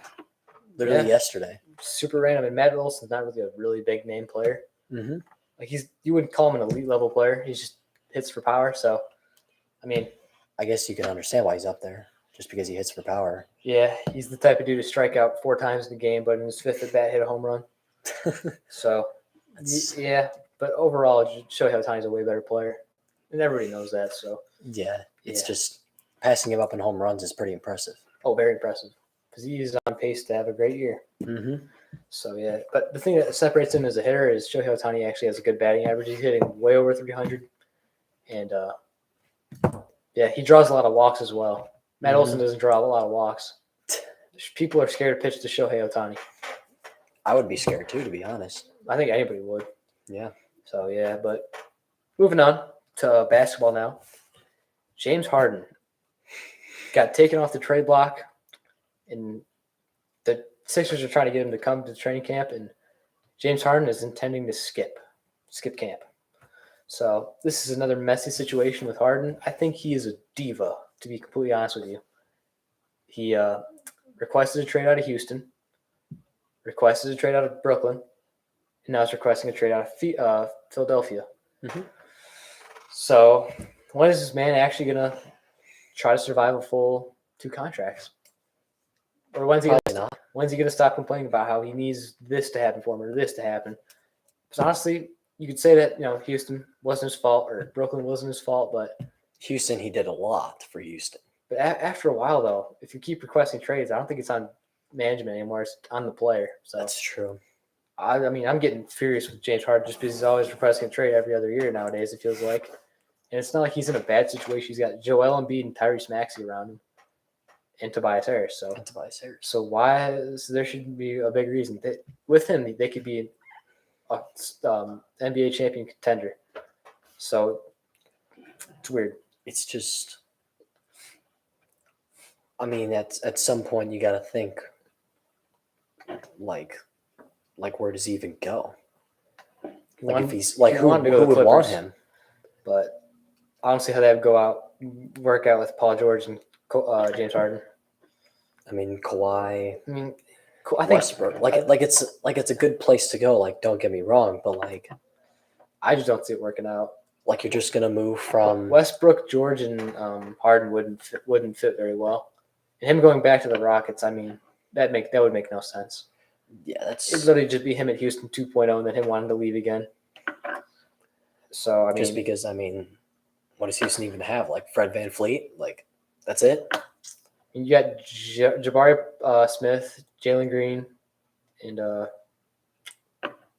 Literally yesterday. Super random. And Matt Olson's not really a really big name player. Mm-hmm. Like you wouldn't call him an elite level player. He just hits for power. So, I mean, I guess you can understand why he's up there, just because he hits for power. Yeah, he's the type of dude to strike out 4 times in the game, but in his 5th at bat hit a home run. So, yeah, but overall, Shohei Ohtani's a way better player, and everybody knows that. So, it's just passing him up in home runs is pretty impressive. Oh, very impressive, because he's on pace to have a great year. Mm-hmm. So but the thing that separates him as a hitter is Shohei Ohtani actually has a good batting average. He's hitting way over 300, and he draws a lot of walks as well. Matt Olson doesn't draw a lot of walks. People are scared to pitch to Shohei Ohtani. I would be scared too, to be honest. I think anybody would. Yeah. So, but moving on to basketball now. James Harden got taken off the trade block, and the Sixers are trying to get him to come to training camp, and James Harden is intending to skip camp. So this is another messy situation with Harden. I think he is a diva, to be completely honest with you. He requested a trade out of Houston, requested a trade out of Brooklyn, and now he's requesting a trade out of Philadelphia. Mm-hmm. So when is this man actually going to try to survive a full 2 contracts? Or when's he going to stop complaining about how he needs this to happen for him or this to happen? Because honestly, you could say that, Houston wasn't his fault or Brooklyn wasn't his fault, but Houston, he did a lot for Houston. But after a while, though, if you keep requesting trades, I don't think it's on management anymore. It's on the player. So that's true. I mean, I'm getting furious with James Harden just because he's always requesting a trade every other year nowadays, it feels like. And it's not like he's in a bad situation. He's got Joel Embiid and Tyrese Maxey around him and Tobias Harris. So why there should be a big reason. With him, they could be a NBA champion contender. So it's weird. It's just, I mean, at some point you got to think, like where does he even go? Like if he's like who would want him? But I don't see how that would work out with Paul George and James Harden. I mean, Kawhi. I think Westbrook. It's a good place to go. Like, don't get me wrong, but like, I just don't see it working out. Like you're just gonna move from Westbrook, George, and Harden wouldn't fit very well. And him going back to the Rockets, I mean, that would make no sense. Yeah, it'd literally just be him at Houston 2.0 and then him wanting to leave again. So I mean, just because what does Houston even have? Like Fred VanVleet? Like that's it? You got Jabari Smith, Jalen Green, and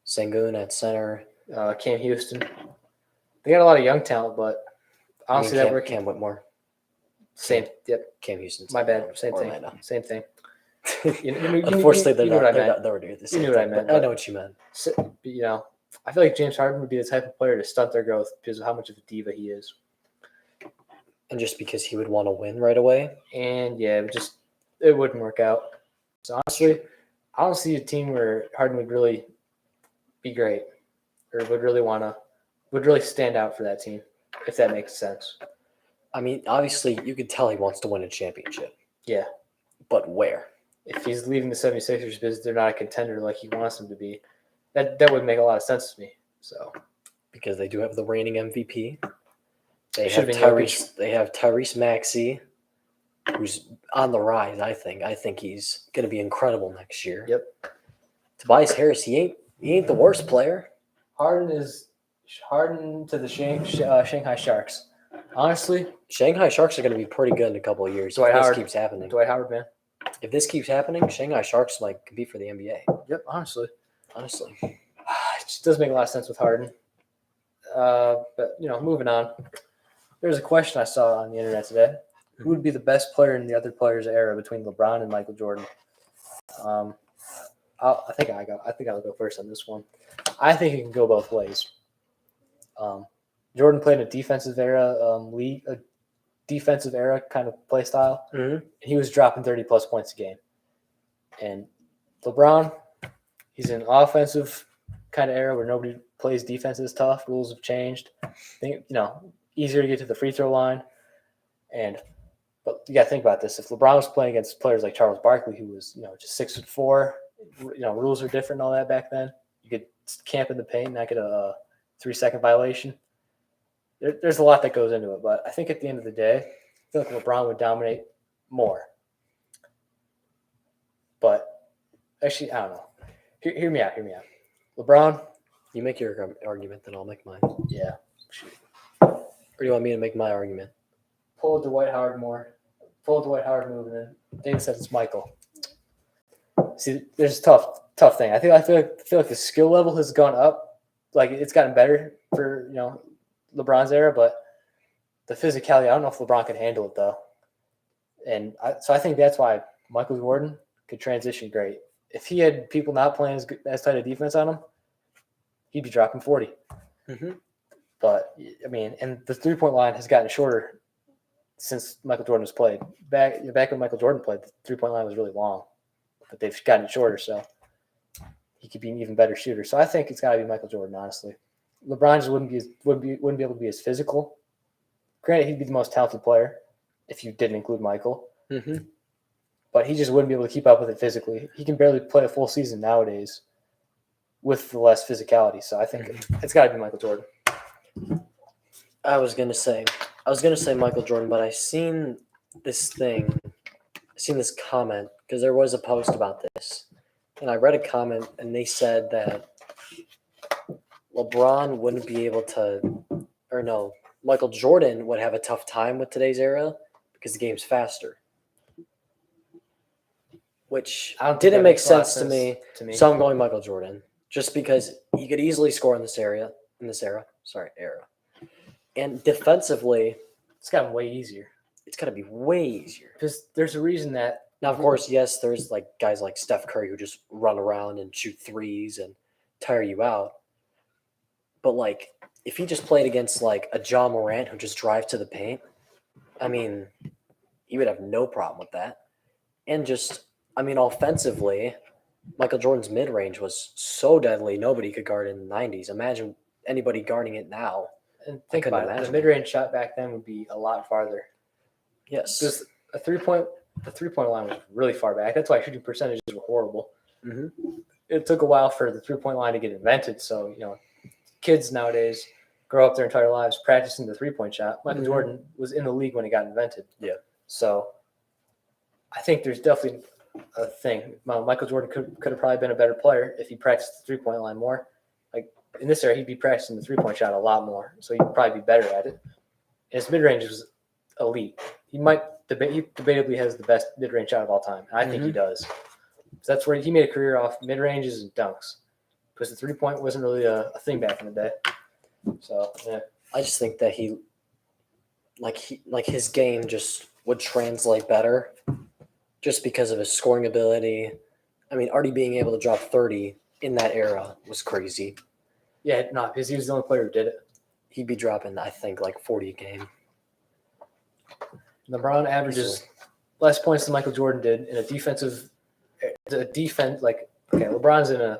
Sengun at center. Cam Houston. They got a lot of young talent, but I don't see that working. Cam Whitmore. Same. Yep. Cam Houston. My bad. Same thing. Same thing. Unfortunately, they're nowhere near the same. You knew what I meant. I know what you meant. So, I feel like James Harden would be the type of player to stunt their growth because of how much of a diva he is. And just because he would want to win right away. And it wouldn't work out. So honestly, I don't see a team where Harden would really be great or would really stand out for that team. if that makes sense. I mean, obviously, you could tell he wants to win a championship. Yeah. But where? If he's leaving the 76ers because they're not a contender like he wants them to be, that would make a lot of sense to me. So Because they do have the reigning MVP. They Should've have been Tyrese. They have Tyrese Maxey, who's on the rise. I think he's going to be incredible next year. Yep. Tobias Harris, he ain't the worst player. Harden to the Shanghai Sharks. Honestly, Shanghai Sharks are going to be pretty good in a couple of years Dwight if this Howard. keeps happening. Dwight Howard, man. If this keeps happening, Shanghai Sharks might compete for the NBA. Yep, honestly. Honestly. It just does make a lot of sense with Harden. But, moving on. There's a question I saw on the internet today. Who would be the best player in the other players' era between LeBron and Michael Jordan? I think I'll go first on this one. I think it can go both ways. Jordan played in a defensive era a defensive era kind of play style. Mm-hmm. And he was dropping 30-plus points a game. And LeBron, he's in an offensive kind of era where nobody plays defense as tough. Rules have changed. I think, easier to get to the free throw line. But you got to think about this. If LeBron was playing against players like Charles Barkley, who was, just 6'4", rules are different and all that back then. You could camp in the paint and not get a 3-second violation. There's a lot that goes into it, but I think at the end of the day, I feel like LeBron would dominate more. But actually, I don't know. Hear me out. LeBron. You make your argument, then I'll make mine. Yeah. Or do you want me to make my argument? Pull Dwight Howard more. Pull Dwight Howard move, and then David said it's Michael. See, there's a tough thing. I feel like the skill level has gone up. Like it's gotten better for LeBron's era, but the physicality, I don't know if LeBron could handle it though. And so I think that's why Michael Jordan could transition great. If he had people not playing as tight a defense on him, he'd be dropping 40. Mm-hmm. But I mean, and the 3-point line has gotten shorter since Michael Jordan was played. Back when Michael Jordan played, the 3-point line was really long, but they've gotten it shorter, so he could be an even better shooter. So I think it's got to be Michael Jordan, honestly. LeBron just wouldn't be able to be as physical. Granted, he'd be the most talented player if you didn't include Michael. Mm-hmm. But he just wouldn't be able to keep up with it physically. He can barely play a full season nowadays with the less physicality. So I think it's got to be Michael Jordan. I was gonna say Michael Jordan, but I seen this comment because there was a post about this, and I read a comment, and they said that LeBron wouldn't be able to, or no, Michael Jordan would have a tough time with today's era because the game's faster, which didn't make sense to me. So I'm going Michael Jordan just because he could easily score in this era. And defensively, it's gotten way easier. It's got to be way easier. Because there's a reason that. Now, of course, yes, there's like guys like Steph Curry who just run around and shoot threes and tire you out. But like, if he just played against like a Ja Morant who just drives to the paint, I mean, he would have no problem with that. And just, I mean, offensively, Michael Jordan's mid-range was so deadly, nobody could guard in the 90s. Imagine anybody guarding it now. And think about it. The mid-range shot back then would be a lot farther. Yes. Just the 3-point line was really far back. That's why shooting percentages were horrible. Mm-hmm. It took a while for the 3-point line to get invented. So, kids nowadays grow up their entire lives practicing the 3-point shot. Michael Jordan was in the league when it got invented. Yeah. So I think there's definitely a thing. Michael Jordan could have probably been a better player if he practiced the 3-point line more. Like in this era, he'd be practicing the 3-point shot a lot more. So he'd probably be better at it. And his mid-range was elite. He debatably has the best mid-range shot of all time. And I think he does. So that's where he made a career off mid-ranges and dunks. Because the 3-point wasn't really a thing back in the day. So, yeah. I just think that his game just would translate better just because of his scoring ability. I mean, already being able to drop 30 in that era was crazy. Yeah, no, because he was the only player who did it. He'd be dropping, I think, like 40 a game. LeBron averages less points than Michael Jordan did in a defense. Like, okay, LeBron's in a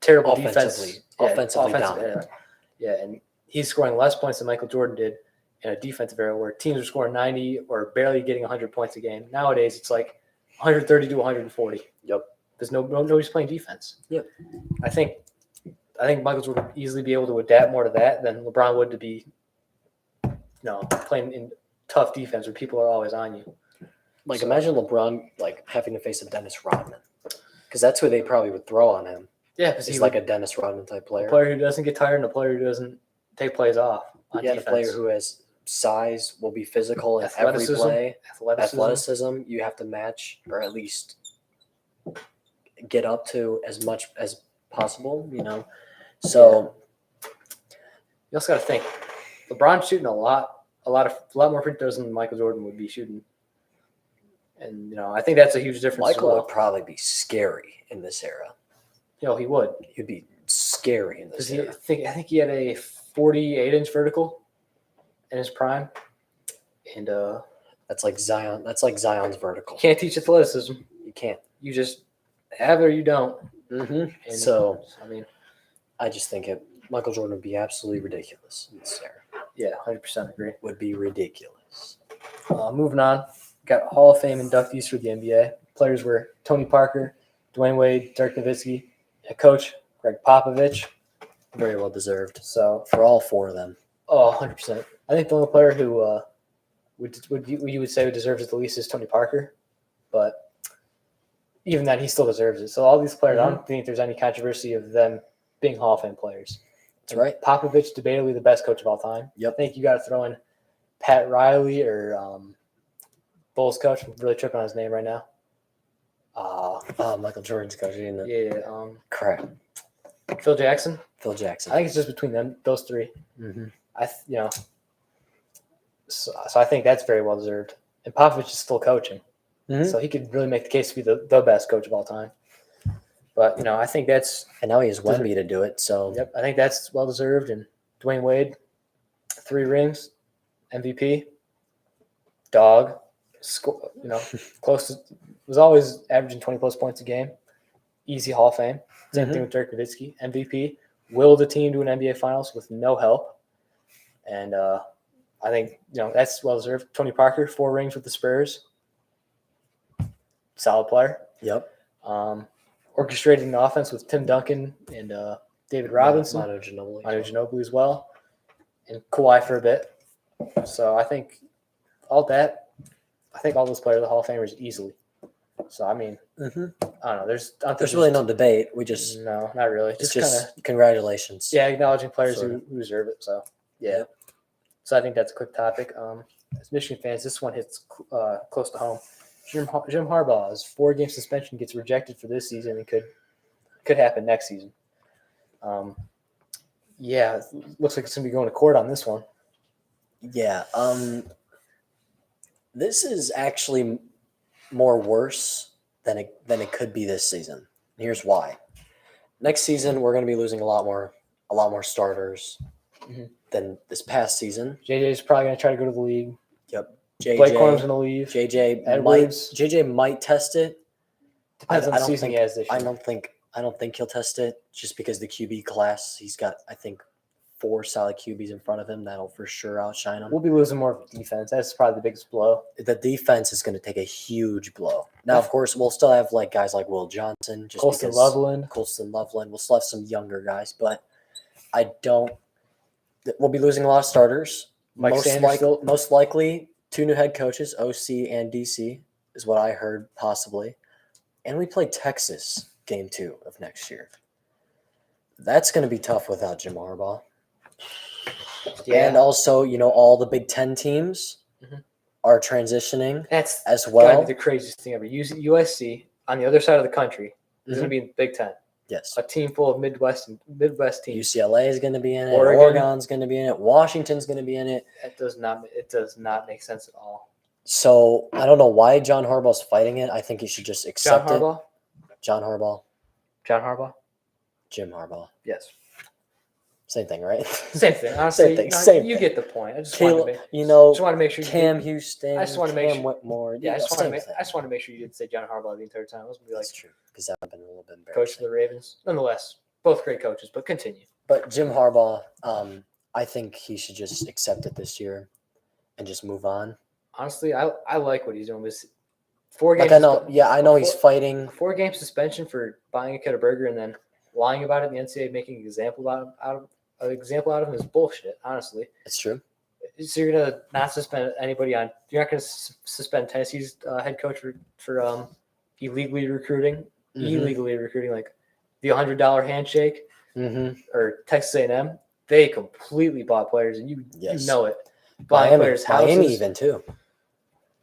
terrible offensively defensive dominant. era. Yeah, and he's scoring less points than Michael Jordan did in a defensive era where teams are scoring 90 or barely getting 100 points a game. Nowadays, it's like 130 to 140. Yep. There's nobody's playing defense. Yep. I think Michael Jordan would easily be able to adapt more to that than LeBron would to be, playing in tough defense where people are always on you. Like, So- imagine LeBron, like, having to face a Dennis Rodman. Because that's who they probably would throw on him. Yeah, because He's he's like a Dennis Rodman type player. a player who doesn't get tired and a player who doesn't take plays off on Yeah, the defense. player who has size, will be physical in every Athleticism. play. Athleticism. Athleticism, you have to match or at least get up to as much as possible, So, You also got to think, LeBron's shooting a lot more free throws than Michael Jordan would be shooting, and I think that's a huge difference. Michael as well. would probably be scary in this era. He would. He'd be scary in this Because era. I think he had a 48-inch vertical in his prime, and That's like Zion. That's like Zion's vertical. can't teach athleticism. You can't. You just have it or you don't. Mm-hmm. And, So I mean, I just think Michael Jordan would be absolutely ridiculous in this era. yeah, 100% agree. Would be ridiculous. Moving on, got Hall of Fame inductees for the NBA. Players were Tony Parker, Dwayne Wade, Dirk Nowitzki, and coach Greg Popovich. Very well deserved So, for all four of them. 100%. I think the only player who you would say deserves it the least is Tony Parker, but even then, he still deserves it. So all these players, I don't think there's any controversy of them being Hall of Fame players. That's right. Popovich, debatably the best coach of all time. Yep. I think you got to throw in Pat Riley or Bulls coach. I'm really tripping on his name right now. Michael Jordan's coach, isn't it? Yeah, Crap. Phil Jackson. Phil Jackson. I think it's just between those three. Mm-hmm. So I think that's very well deserved. And Popovich is still coaching, Mhm. so he could really make the case to be the best coach of all time. But I think that's And now he has Wemby to do it. So I think that's well deserved. And Dwayne Wade, 3 rings, MVP, dog, close to, was always averaging 20 plus points a game. Easy Hall of Fame. Same thing with Dirk Nowitzki, MVP, willed the team to an NBA Finals with no help. And I think that's well deserved. Tony Parker, 4 rings with the Spurs. Solid player. Yep. Orchestrating the offense with Tim Duncan and David Robinson. Manu Ginobili. Manu Ginobili as well, and Kawhi for a bit. So I think all those players are the Hall of Famers easily. So I mean, I don't know. There's really no debate. We just no, not really. it's Just kind of congratulations. acknowledging players Sort who deserve it. So yeah. Yep. So I think that's a quick topic. As Michigan fans, this one hits close to home. Jim Harbaugh's 4-game suspension gets rejected for this season and could happen next season. Yeah, looks like it's gonna be going to court on this one. Yeah. This is actually more worse than it could be this season. Here's why. Next season we're going to be losing a lot more starters than this past season. JJ's probably gonna try to go to the league. Yep. Blake Corum's gonna leave. JJ might test it. Depends on I the don't season he has this year. I don't think he'll test it just because the QB class, he's got, I think, 4 solid QBs in front of him that'll for sure outshine him. We'll be losing more defense. That's probably the biggest blow. The defense is going to take a huge blow. Now, of course, we'll still have like guys like Will Johnson, Colston Loveland. We'll still have some younger guys, but we'll be losing a lot of starters. Mike Sanders Most likely 2 new head coaches, OC and DC, is what I heard possibly. And we play Texas game 2 of next year. That's going to be tough without Jim Harbaugh. Yeah. And also, all the Big Ten teams are transitioning That's as gotta well. be the craziest thing ever. USC on the other side of the country is going to be in the Big Ten. Yes. A team full of Midwest teams. UCLA is going to be in it. Oregon. Oregon's going to be in it. Washington's going to be in it. It does not make sense at all. So I don't know why John Harbaugh's fighting it. I think he should just John accept it. Harbaugh? John Harbaugh. John Harbaugh? Jim Harbaugh. Yes. Same thing, right? Same thing. Honestly, Same you thing. get the point. I just Caleb, want to make sure Cam Houston, I just wanna make Cam sure- Whitmore. I just same want thing. to make sure you didn't say John Harbaugh the entire time. I was going to be like That's true, because that would have been a little bit coach of embarrassing. the Ravens. Nonetheless, both great coaches, but continue. But Jim Harbaugh, I think he should just accept it this year and just move on. Honestly, I like what he's doing. This 4 Like games. I know he's fighting. A 4-game suspension for buying a kid a burger and then lying about it. In the NCAA making an example out of him is bullshit. Honestly, It's true. so you're gonna not suspend anybody on. You're not gonna suspend Tennessee's head coach for illegally recruiting, like the $100 handshake or Texas A&M. They completely bought players, and you know it. Buying players' houses, Miami even too.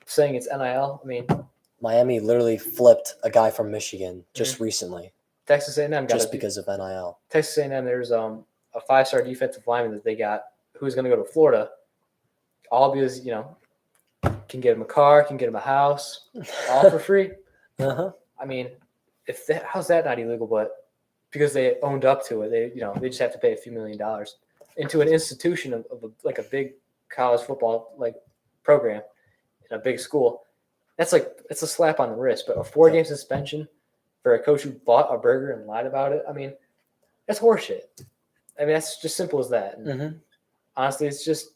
Saying it's NIL. I mean, Miami literally flipped a guy from Michigan just recently, Texas A&M got because of NIL. Texas A&M. There's a 5-star defensive lineman that they got who's going to go to Florida. All because can get him a car, can get him a house, all for free. I mean, how's that not illegal? But because they owned up to it, they just have to pay a few $1 million into an institution of a big college football program in a big school. It's a slap on the wrist. But a 4-game suspension for a coach who bought a burger and lied about it. I mean, that's horseshit. I mean, that's just simple as that. And honestly, it's just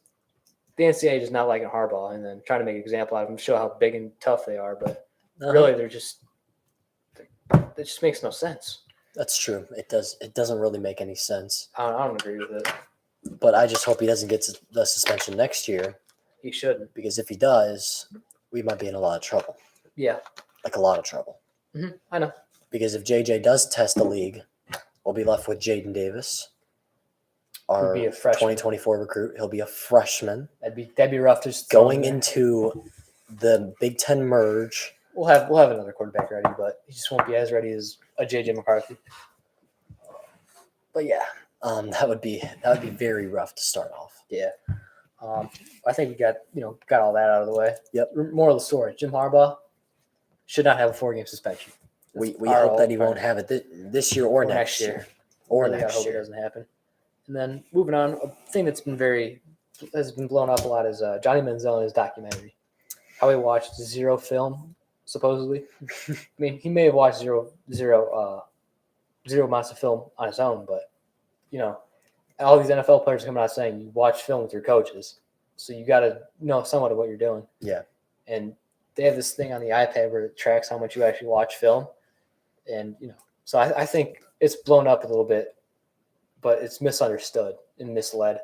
the NCAA just not liking Harbaugh and then trying to make an example out of him, show how big and tough they are. But really, it just makes no sense. That's true. It doesn't really make any sense. I don't agree with it. But I just hope he doesn't get the suspension next year. He shouldn't. Because if he does, we might be in a lot of trouble. Yeah. Like a lot of trouble. I know. Because if JJ does test the league, we'll be left with Jaden Davis, our 2024 recruit. He'll be a freshman. That'd be rough. Just going into the Big Ten merge. We'll have another quarterback ready, but he just won't be as ready as a JJ McCarthy. But yeah, that would be very rough to start off. Yeah. I think we got all that out of the way. Yep. Moral of the story: Jim Harbaugh should not have a 4-game suspension. We hope that he won't have it this year or next year. Or next year. I hope it doesn't happen. And then moving on, a thing that's been has been blown up a lot is Johnny Manziel and his documentary. How he watched zero film, supposedly. I mean, he may have watched zero amounts of film on his own, but all these NFL players are coming out saying you watch film with your coaches, so you got to know somewhat of what you're doing. Yeah. And they have this thing on the iPad where it tracks how much you actually watch film, and so I think it's blown up a little bit, but it's misunderstood and misled.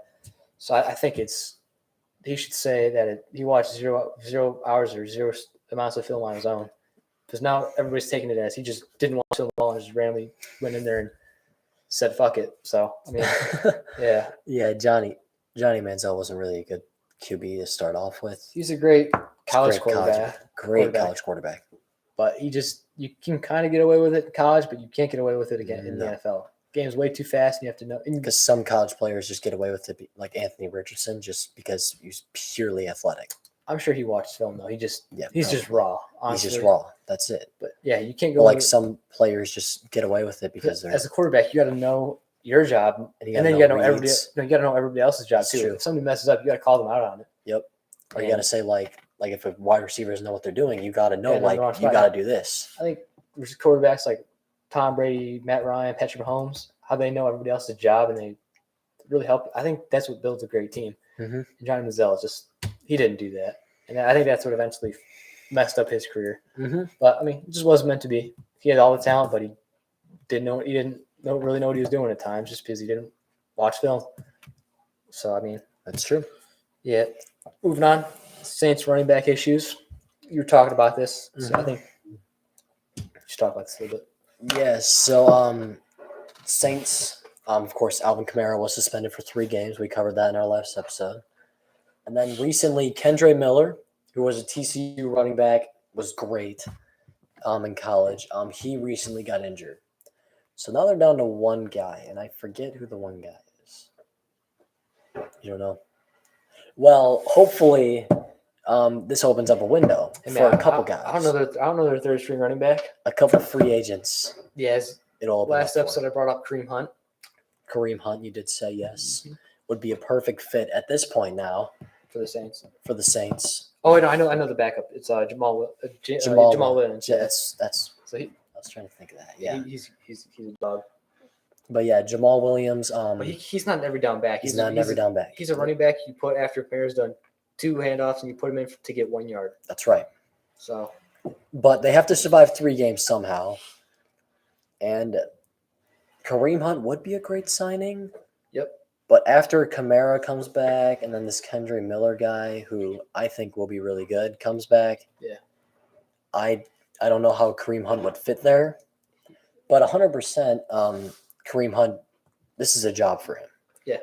So I think he should say that he watched 0 hours or 0 amounts of film on his own, because now everybody's taking it as he just didn't watch film at all and just randomly went in there and said fuck it. So I mean, yeah, Johnny Manziel wasn't really a good QB to start off with. He's a great college quarterback. Great college quarterback. But you can kind of get away with it in college, but you can't get away with it again in the NFL. Game's way too fast, and you have to know. Because some college players just get away with it, like Anthony Richardson, just because he's purely athletic. I'm sure he watched film though. He's just raw. Honestly. He's just raw. That's it. But yeah, you can't go some players just get away with it because as a quarterback, you got to know your job, and then you got to know everybody. You got to know everybody else's job too. True. If somebody messes up, you got to call them out on it. Yep. Or you got to say like if a wide receivers know what they're doing, you got to know you got to do this. I think there's quarterbacks like Tom Brady, Matt Ryan, Patrick Mahomes, how they know everybody else's job and they really help. I think that's what builds a great team. And Johnny Manziel he didn't do that, and I think that's what eventually messed up his career. But I mean, it just wasn't meant to be. He had all the talent, but he didn't really know what he was doing at times, just because he didn't watch film. So I mean, that's true. Yeah. Moving on, Saints running back issues. You were talking about this, so I think we should talk about this a little bit. Yeah. So Saints, of course, Alvin Kamara was suspended for 3 games. We covered that in our last episode. And then recently, Kendre Miller, who was a TCU running back, was great in college. He recently got injured. So now they're down to one guy, and I forget who the one guy is. You don't know? Well, hopefully this opens up a window for a couple guys. I don't know their third string running back. A couple free agents. Yes. It'll open last episode I brought up Kareem Hunt. Kareem Hunt, you did say yes. Would be a perfect fit at this point now. For the Saints. Oh, I know the backup. It's Jamal Williams. Yeah, that's. So I was trying to think of that. Yeah, he's a dog. But yeah, Jamal Williams. But he's not an every down back. He's not an every down back. He's a running back you put after Kamara's done 2 handoffs and you put him in to get 1 yard. That's right. So, but they have to survive 3 games somehow. And Kareem Hunt would be a great signing. Yep. But after Kamara comes back, and then this Kendre Miller guy, who I think will be really good, comes back. Yeah. I don't know how Kareem Hunt would fit there, but 100%, Kareem Hunt, this is a job for him. Yeah.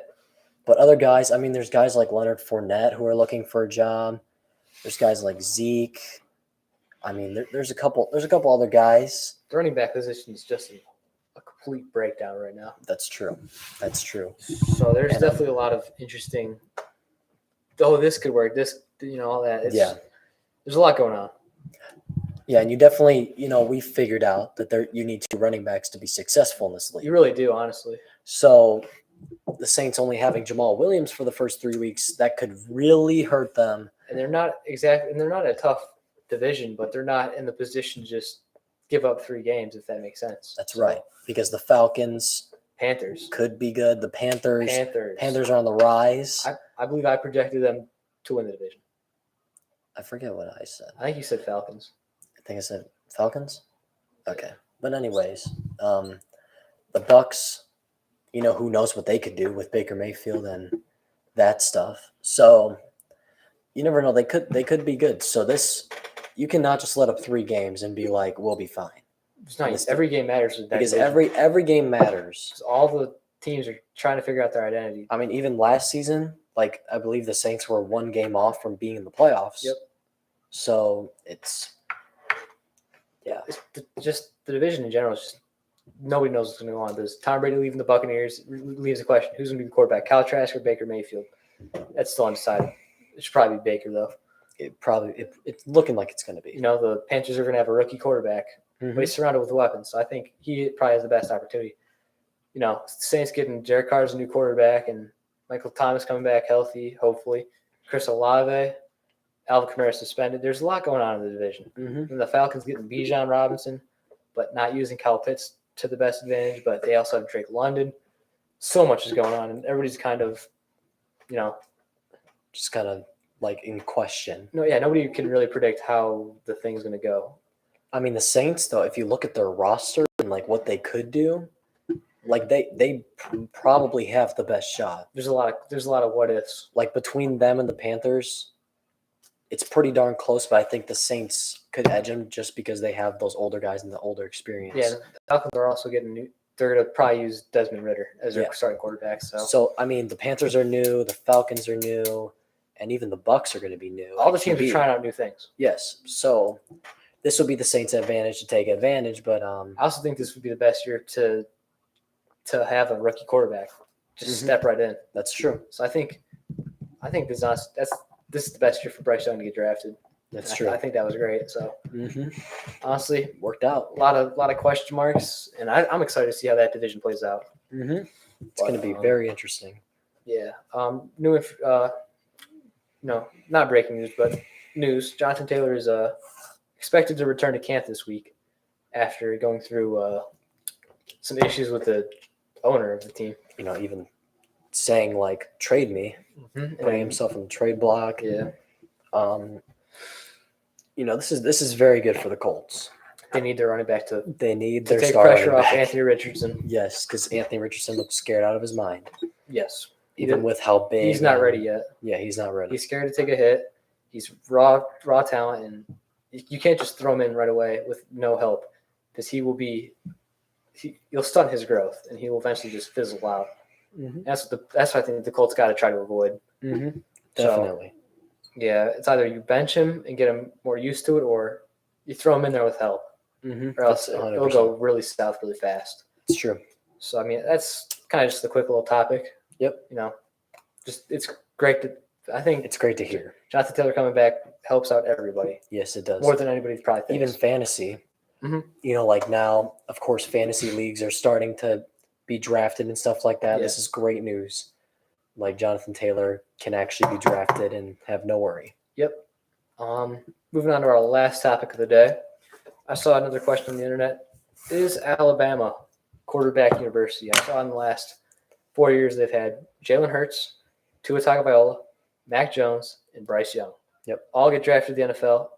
But other guys, I mean, there's guys like Leonard Fournette who are looking for a job. There's guys like Zeke. I mean, there's a couple other guys. The running back position is just a complete breakdown right now. That's true. So there's definitely a lot of interesting. Oh, this could work. This, all that. There's a lot going on. Yeah, and you definitely, we figured out that you need 2 running backs to be successful in this league. You really do, honestly. So the Saints only having Jamal Williams for the first 3 weeks, that could really hurt them. And they're not a tough division, but they're not in the position to just give up 3 games, if that makes sense. That's right, because the Falcons, Panthers could be good. The Panthers are on the rise. I believe I projected them to win the division. I forget what I said. I think you said Falcons. I think I said Falcons. Okay, but anyways, the Bucks, who knows what they could do with Baker Mayfield and that stuff. So you never know. They could be good. So you cannot just let up 3 games and be like, we'll be fine. It's not. Every game matters with that because division. every game matters. All the teams are trying to figure out their identity. I mean, even last season, like I believe the Saints were 1 game off from being in the playoffs. Yep. So just the division in general is just nobody knows what's going to go on. Does Tom Brady leaving the Buccaneers leaves the question: who's going to be the quarterback, Kyle Trask or Baker Mayfield? That's still undecided. It should probably be Baker though. It's looking like it's going to be. The Panthers are going to have a rookie quarterback, but he's surrounded with weapons. So I think he probably has the best opportunity. Saints getting Derek Carr as a new quarterback and Michael Thomas coming back healthy, hopefully. Chris Olave, Alvin Kamara suspended. There's a lot going on in the division. And the Falcons getting Bijan Robinson, but not using Kyle Pitts to the best advantage. But they also have Drake London. So much is going on, and everybody's kind of, just kind of like in question. Nobody can really predict how the thing's going to go. I mean, the Saints, though, if you look at their roster and like what they could do, like they probably have the best shot. There's a lot of what ifs. Like between them and the Panthers, it's pretty darn close. But I think the Saints could edge them just because they have those older guys and the older experience. Yeah, the Falcons are also getting they're going to probably use Desmond Ridder as their starting quarterback. So I mean, the Panthers are new, the Falcons are new, and even the Bucks are going to be new. All the teams are trying out new things. Yes. So this would be the Saints' advantage to take advantage. But I also think this would be the best year to have a rookie quarterback just step right in. That's true. So I think this is the best year for Bryce Young to get drafted. That's true. I think that was great. So honestly, worked out. A lot of question marks, and I'm excited to see how that division plays out. It's going to be very interesting. Yeah. Not breaking news, but news. Jonathan Taylor is expected to return to camp this week after going through some issues with the owner of the team. Even saying like trade me, putting himself on the trade block. Yeah. This is very good for the Colts. They need their running back to their take star pressure running off back. Anthony Richardson. Yes, because Anthony Richardson looks scared out of his mind. Yes. Even with how big. He's not ready yet. Yeah, he's not ready. He's scared to take a hit. He's raw talent, and you can't just throw him in right away with no help because you'll stunt his growth, and he will eventually just fizzle out. That's what I think the Colts got to try to avoid. Definitely. So, yeah, it's either you bench him and get him more used to it, or you throw him in there with help, or else it'll go really south really fast. It's true. So I mean, that's kind of just a quick little topic. Yep. It's great to. I think it's great to hear. Jonathan Taylor coming back helps out everybody. Yes, it does. More than anybody probably thinks. Even fantasy. Like now, of course, fantasy leagues are starting to be drafted and stuff like that. Yeah. This is great news. Like Jonathan Taylor can actually be drafted and have no worry. Yep. Moving on to our last topic of the day. I saw another question on the internet. Is Alabama quarterback university. I saw in the last 4 years they've had Jalen Hurts, Tua Tagovailoa, Mac Jones, and Bryce Young. Yep. All get drafted to the NFL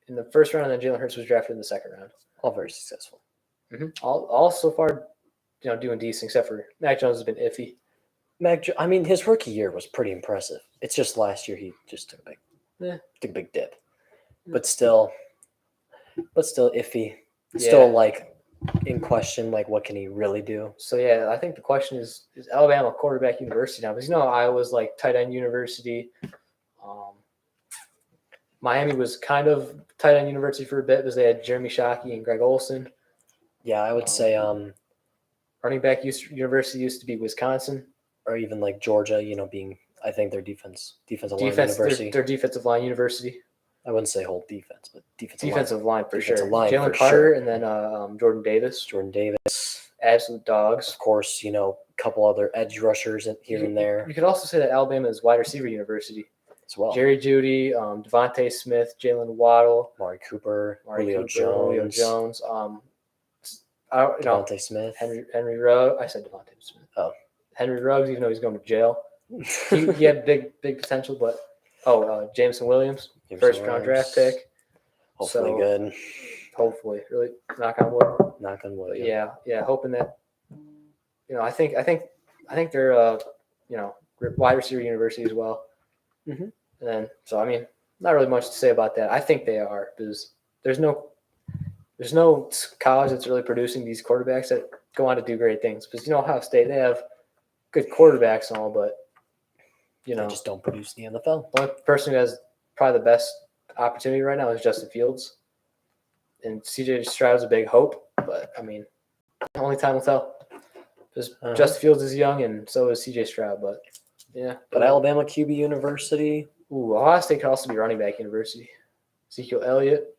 in the first round, and then Jalen Hurts was drafted in the second round. All very successful. All so far, doing decent, except for Mac Jones has been iffy. His rookie year was pretty impressive. It's just last year he just took a big dip. But still iffy. Still like in question, like what can he really do? So yeah, I think the question is Alabama quarterback university now? Because Iowa's like tight end university. Miami was kind of tight end university for a bit because they had Jeremy Shockey and Greg Olson. Yeah, I would say running back university used to be Wisconsin. Or even like Georgia, being I think their defensive line university. Their defensive line university. I wouldn't say whole defense, but defensive line for sure. Jalen Carter and then Jordan Davis. Absolute dogs. Of course, a couple other edge rushers here and there. You could also say that Alabama is wide receiver university as well. Jerry Jeudy, Devontae Smith, Jalen Waddle, Amari Cooper, Julio Jones. Devontae Smith, Henry Ruggs. I said Devontae Smith. Oh, Henry Ruggs, even though he's going to jail, he had big potential. But Jameson Williams, first round draft pick. Hopefully good. Hopefully, really knock on wood. Knock on wood. Yeah, hoping that. I think they're wide receiver university as well. Mm-hmm. And then, not really much to say about that. I think they are because there's no college that's really producing these quarterbacks that go on to do great things. Because Ohio State, they have good quarterbacks and all, but they just don't produce in the NFL. The only person who has probably the best opportunity right now is Justin Fields, and CJ Stroud's a big hope. But only time will tell. Because Justin Fields is young, and so is CJ Stroud. But yeah. But Alabama QB University. Ooh, Ohio State could also be running back university. Ezekiel Elliott.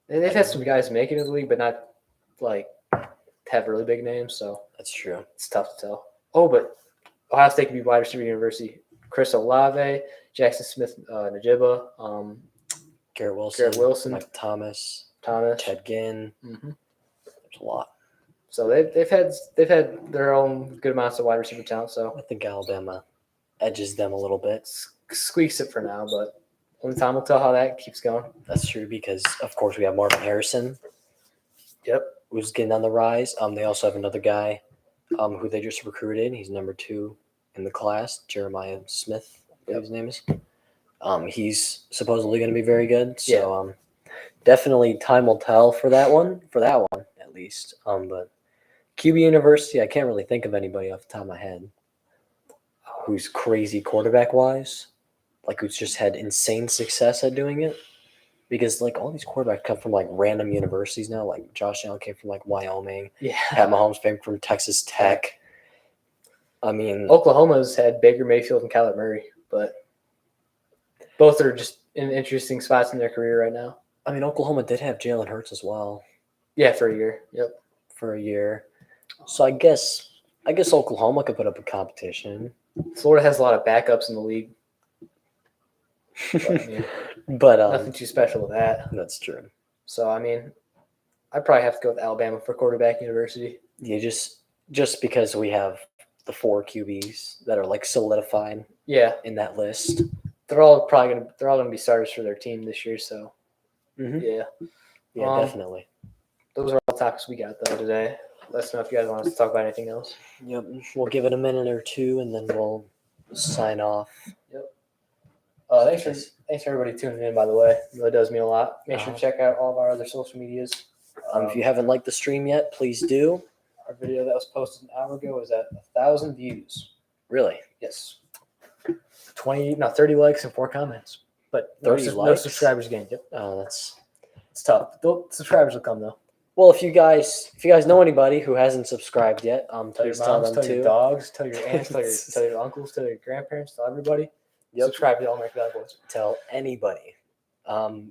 And they've had some guys make it in the league, but not like have really big names. So that's true. It's tough to tell. Oh, but Ohio State could be wide receiver university. Chris Olave, Jackson Smith, Najiba, Garrett Wilson, Mike Thomas, Ted Ginn. Mm-hmm. There's a lot. So they've had their own good amounts of wide receiver talent. So I think Alabama edges them a little bit. Squeaks it for now, but only time will tell how that keeps going. That's true because, of course, we have Marvin Harrison. Yep. Who's getting on the rise. They also have another guy who they just recruited. He's number 2 in the class, Jeremiah Smith, I believe his name is. He's supposedly going to be very good. So definitely time will tell for that one at least. But QB University, I can't really think of anybody off the top of my head who's crazy quarterback-wise, like who's just had insane success at doing it. Because all these quarterbacks come from random universities now. Like Josh Allen came from Wyoming. Yeah. Pat Mahomes came from Texas Tech. Oklahoma's had Baker Mayfield and Kyler Murray, but both are just in interesting spots in their career right now. Oklahoma did have Jalen Hurts as well. Yeah, for a year. Yep. For a year. So I guess Oklahoma could put up a competition. Florida has a lot of backups in the league. But nothing too special with that. That's true. So I'd probably have to go with Alabama for quarterback university. Yeah, just because we have the 4 QBs that are solidified. Yeah. In that list, they're all gonna be starters for their team this year. So yeah, definitely. Those are all the topics we got though today. Let us know if you guys want us to talk about anything else. Yep, we'll give it a minute or two and then we'll sign off. Yep. Thanks for everybody tuning in, by the way. It really does mean a lot. Make sure to check out all of our other social medias. If you haven't liked the stream yet, please do. Our video that was posted an hour ago is at 1,000 views. Really? Yes. 30 likes and 4 comments. But 30 no subscribers again. Yep. Oh, it's tough. The subscribers will come though. Well, if you guys know anybody who hasn't subscribed yet, please tell them tell to. Your dogs, tell your aunts, tell your uncles, tell your grandparents, tell everybody. Yep. Subscribe to the All-American Valley Boys. Tell anybody.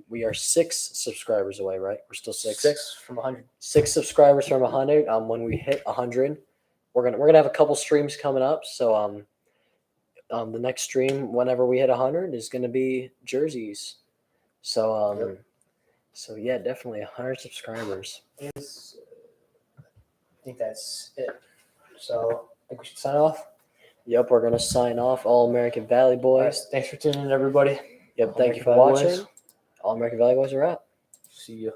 We are 6 subscribers away, right? We're still 6. 6 from 100. 6 subscribers from 100. When we hit 100, we're gonna have a couple streams coming up. So the next stream, whenever we hit 100, is gonna be jerseys. So So yeah, definitely 100 subscribers. think that's it. So I think we should sign off. Yep, we're gonna sign off. All American Valley All right, Boys. thanks for tuning in, everybody. Yep, thank you for All American Valley watching. Boys. All American Valley Boys are out. See you.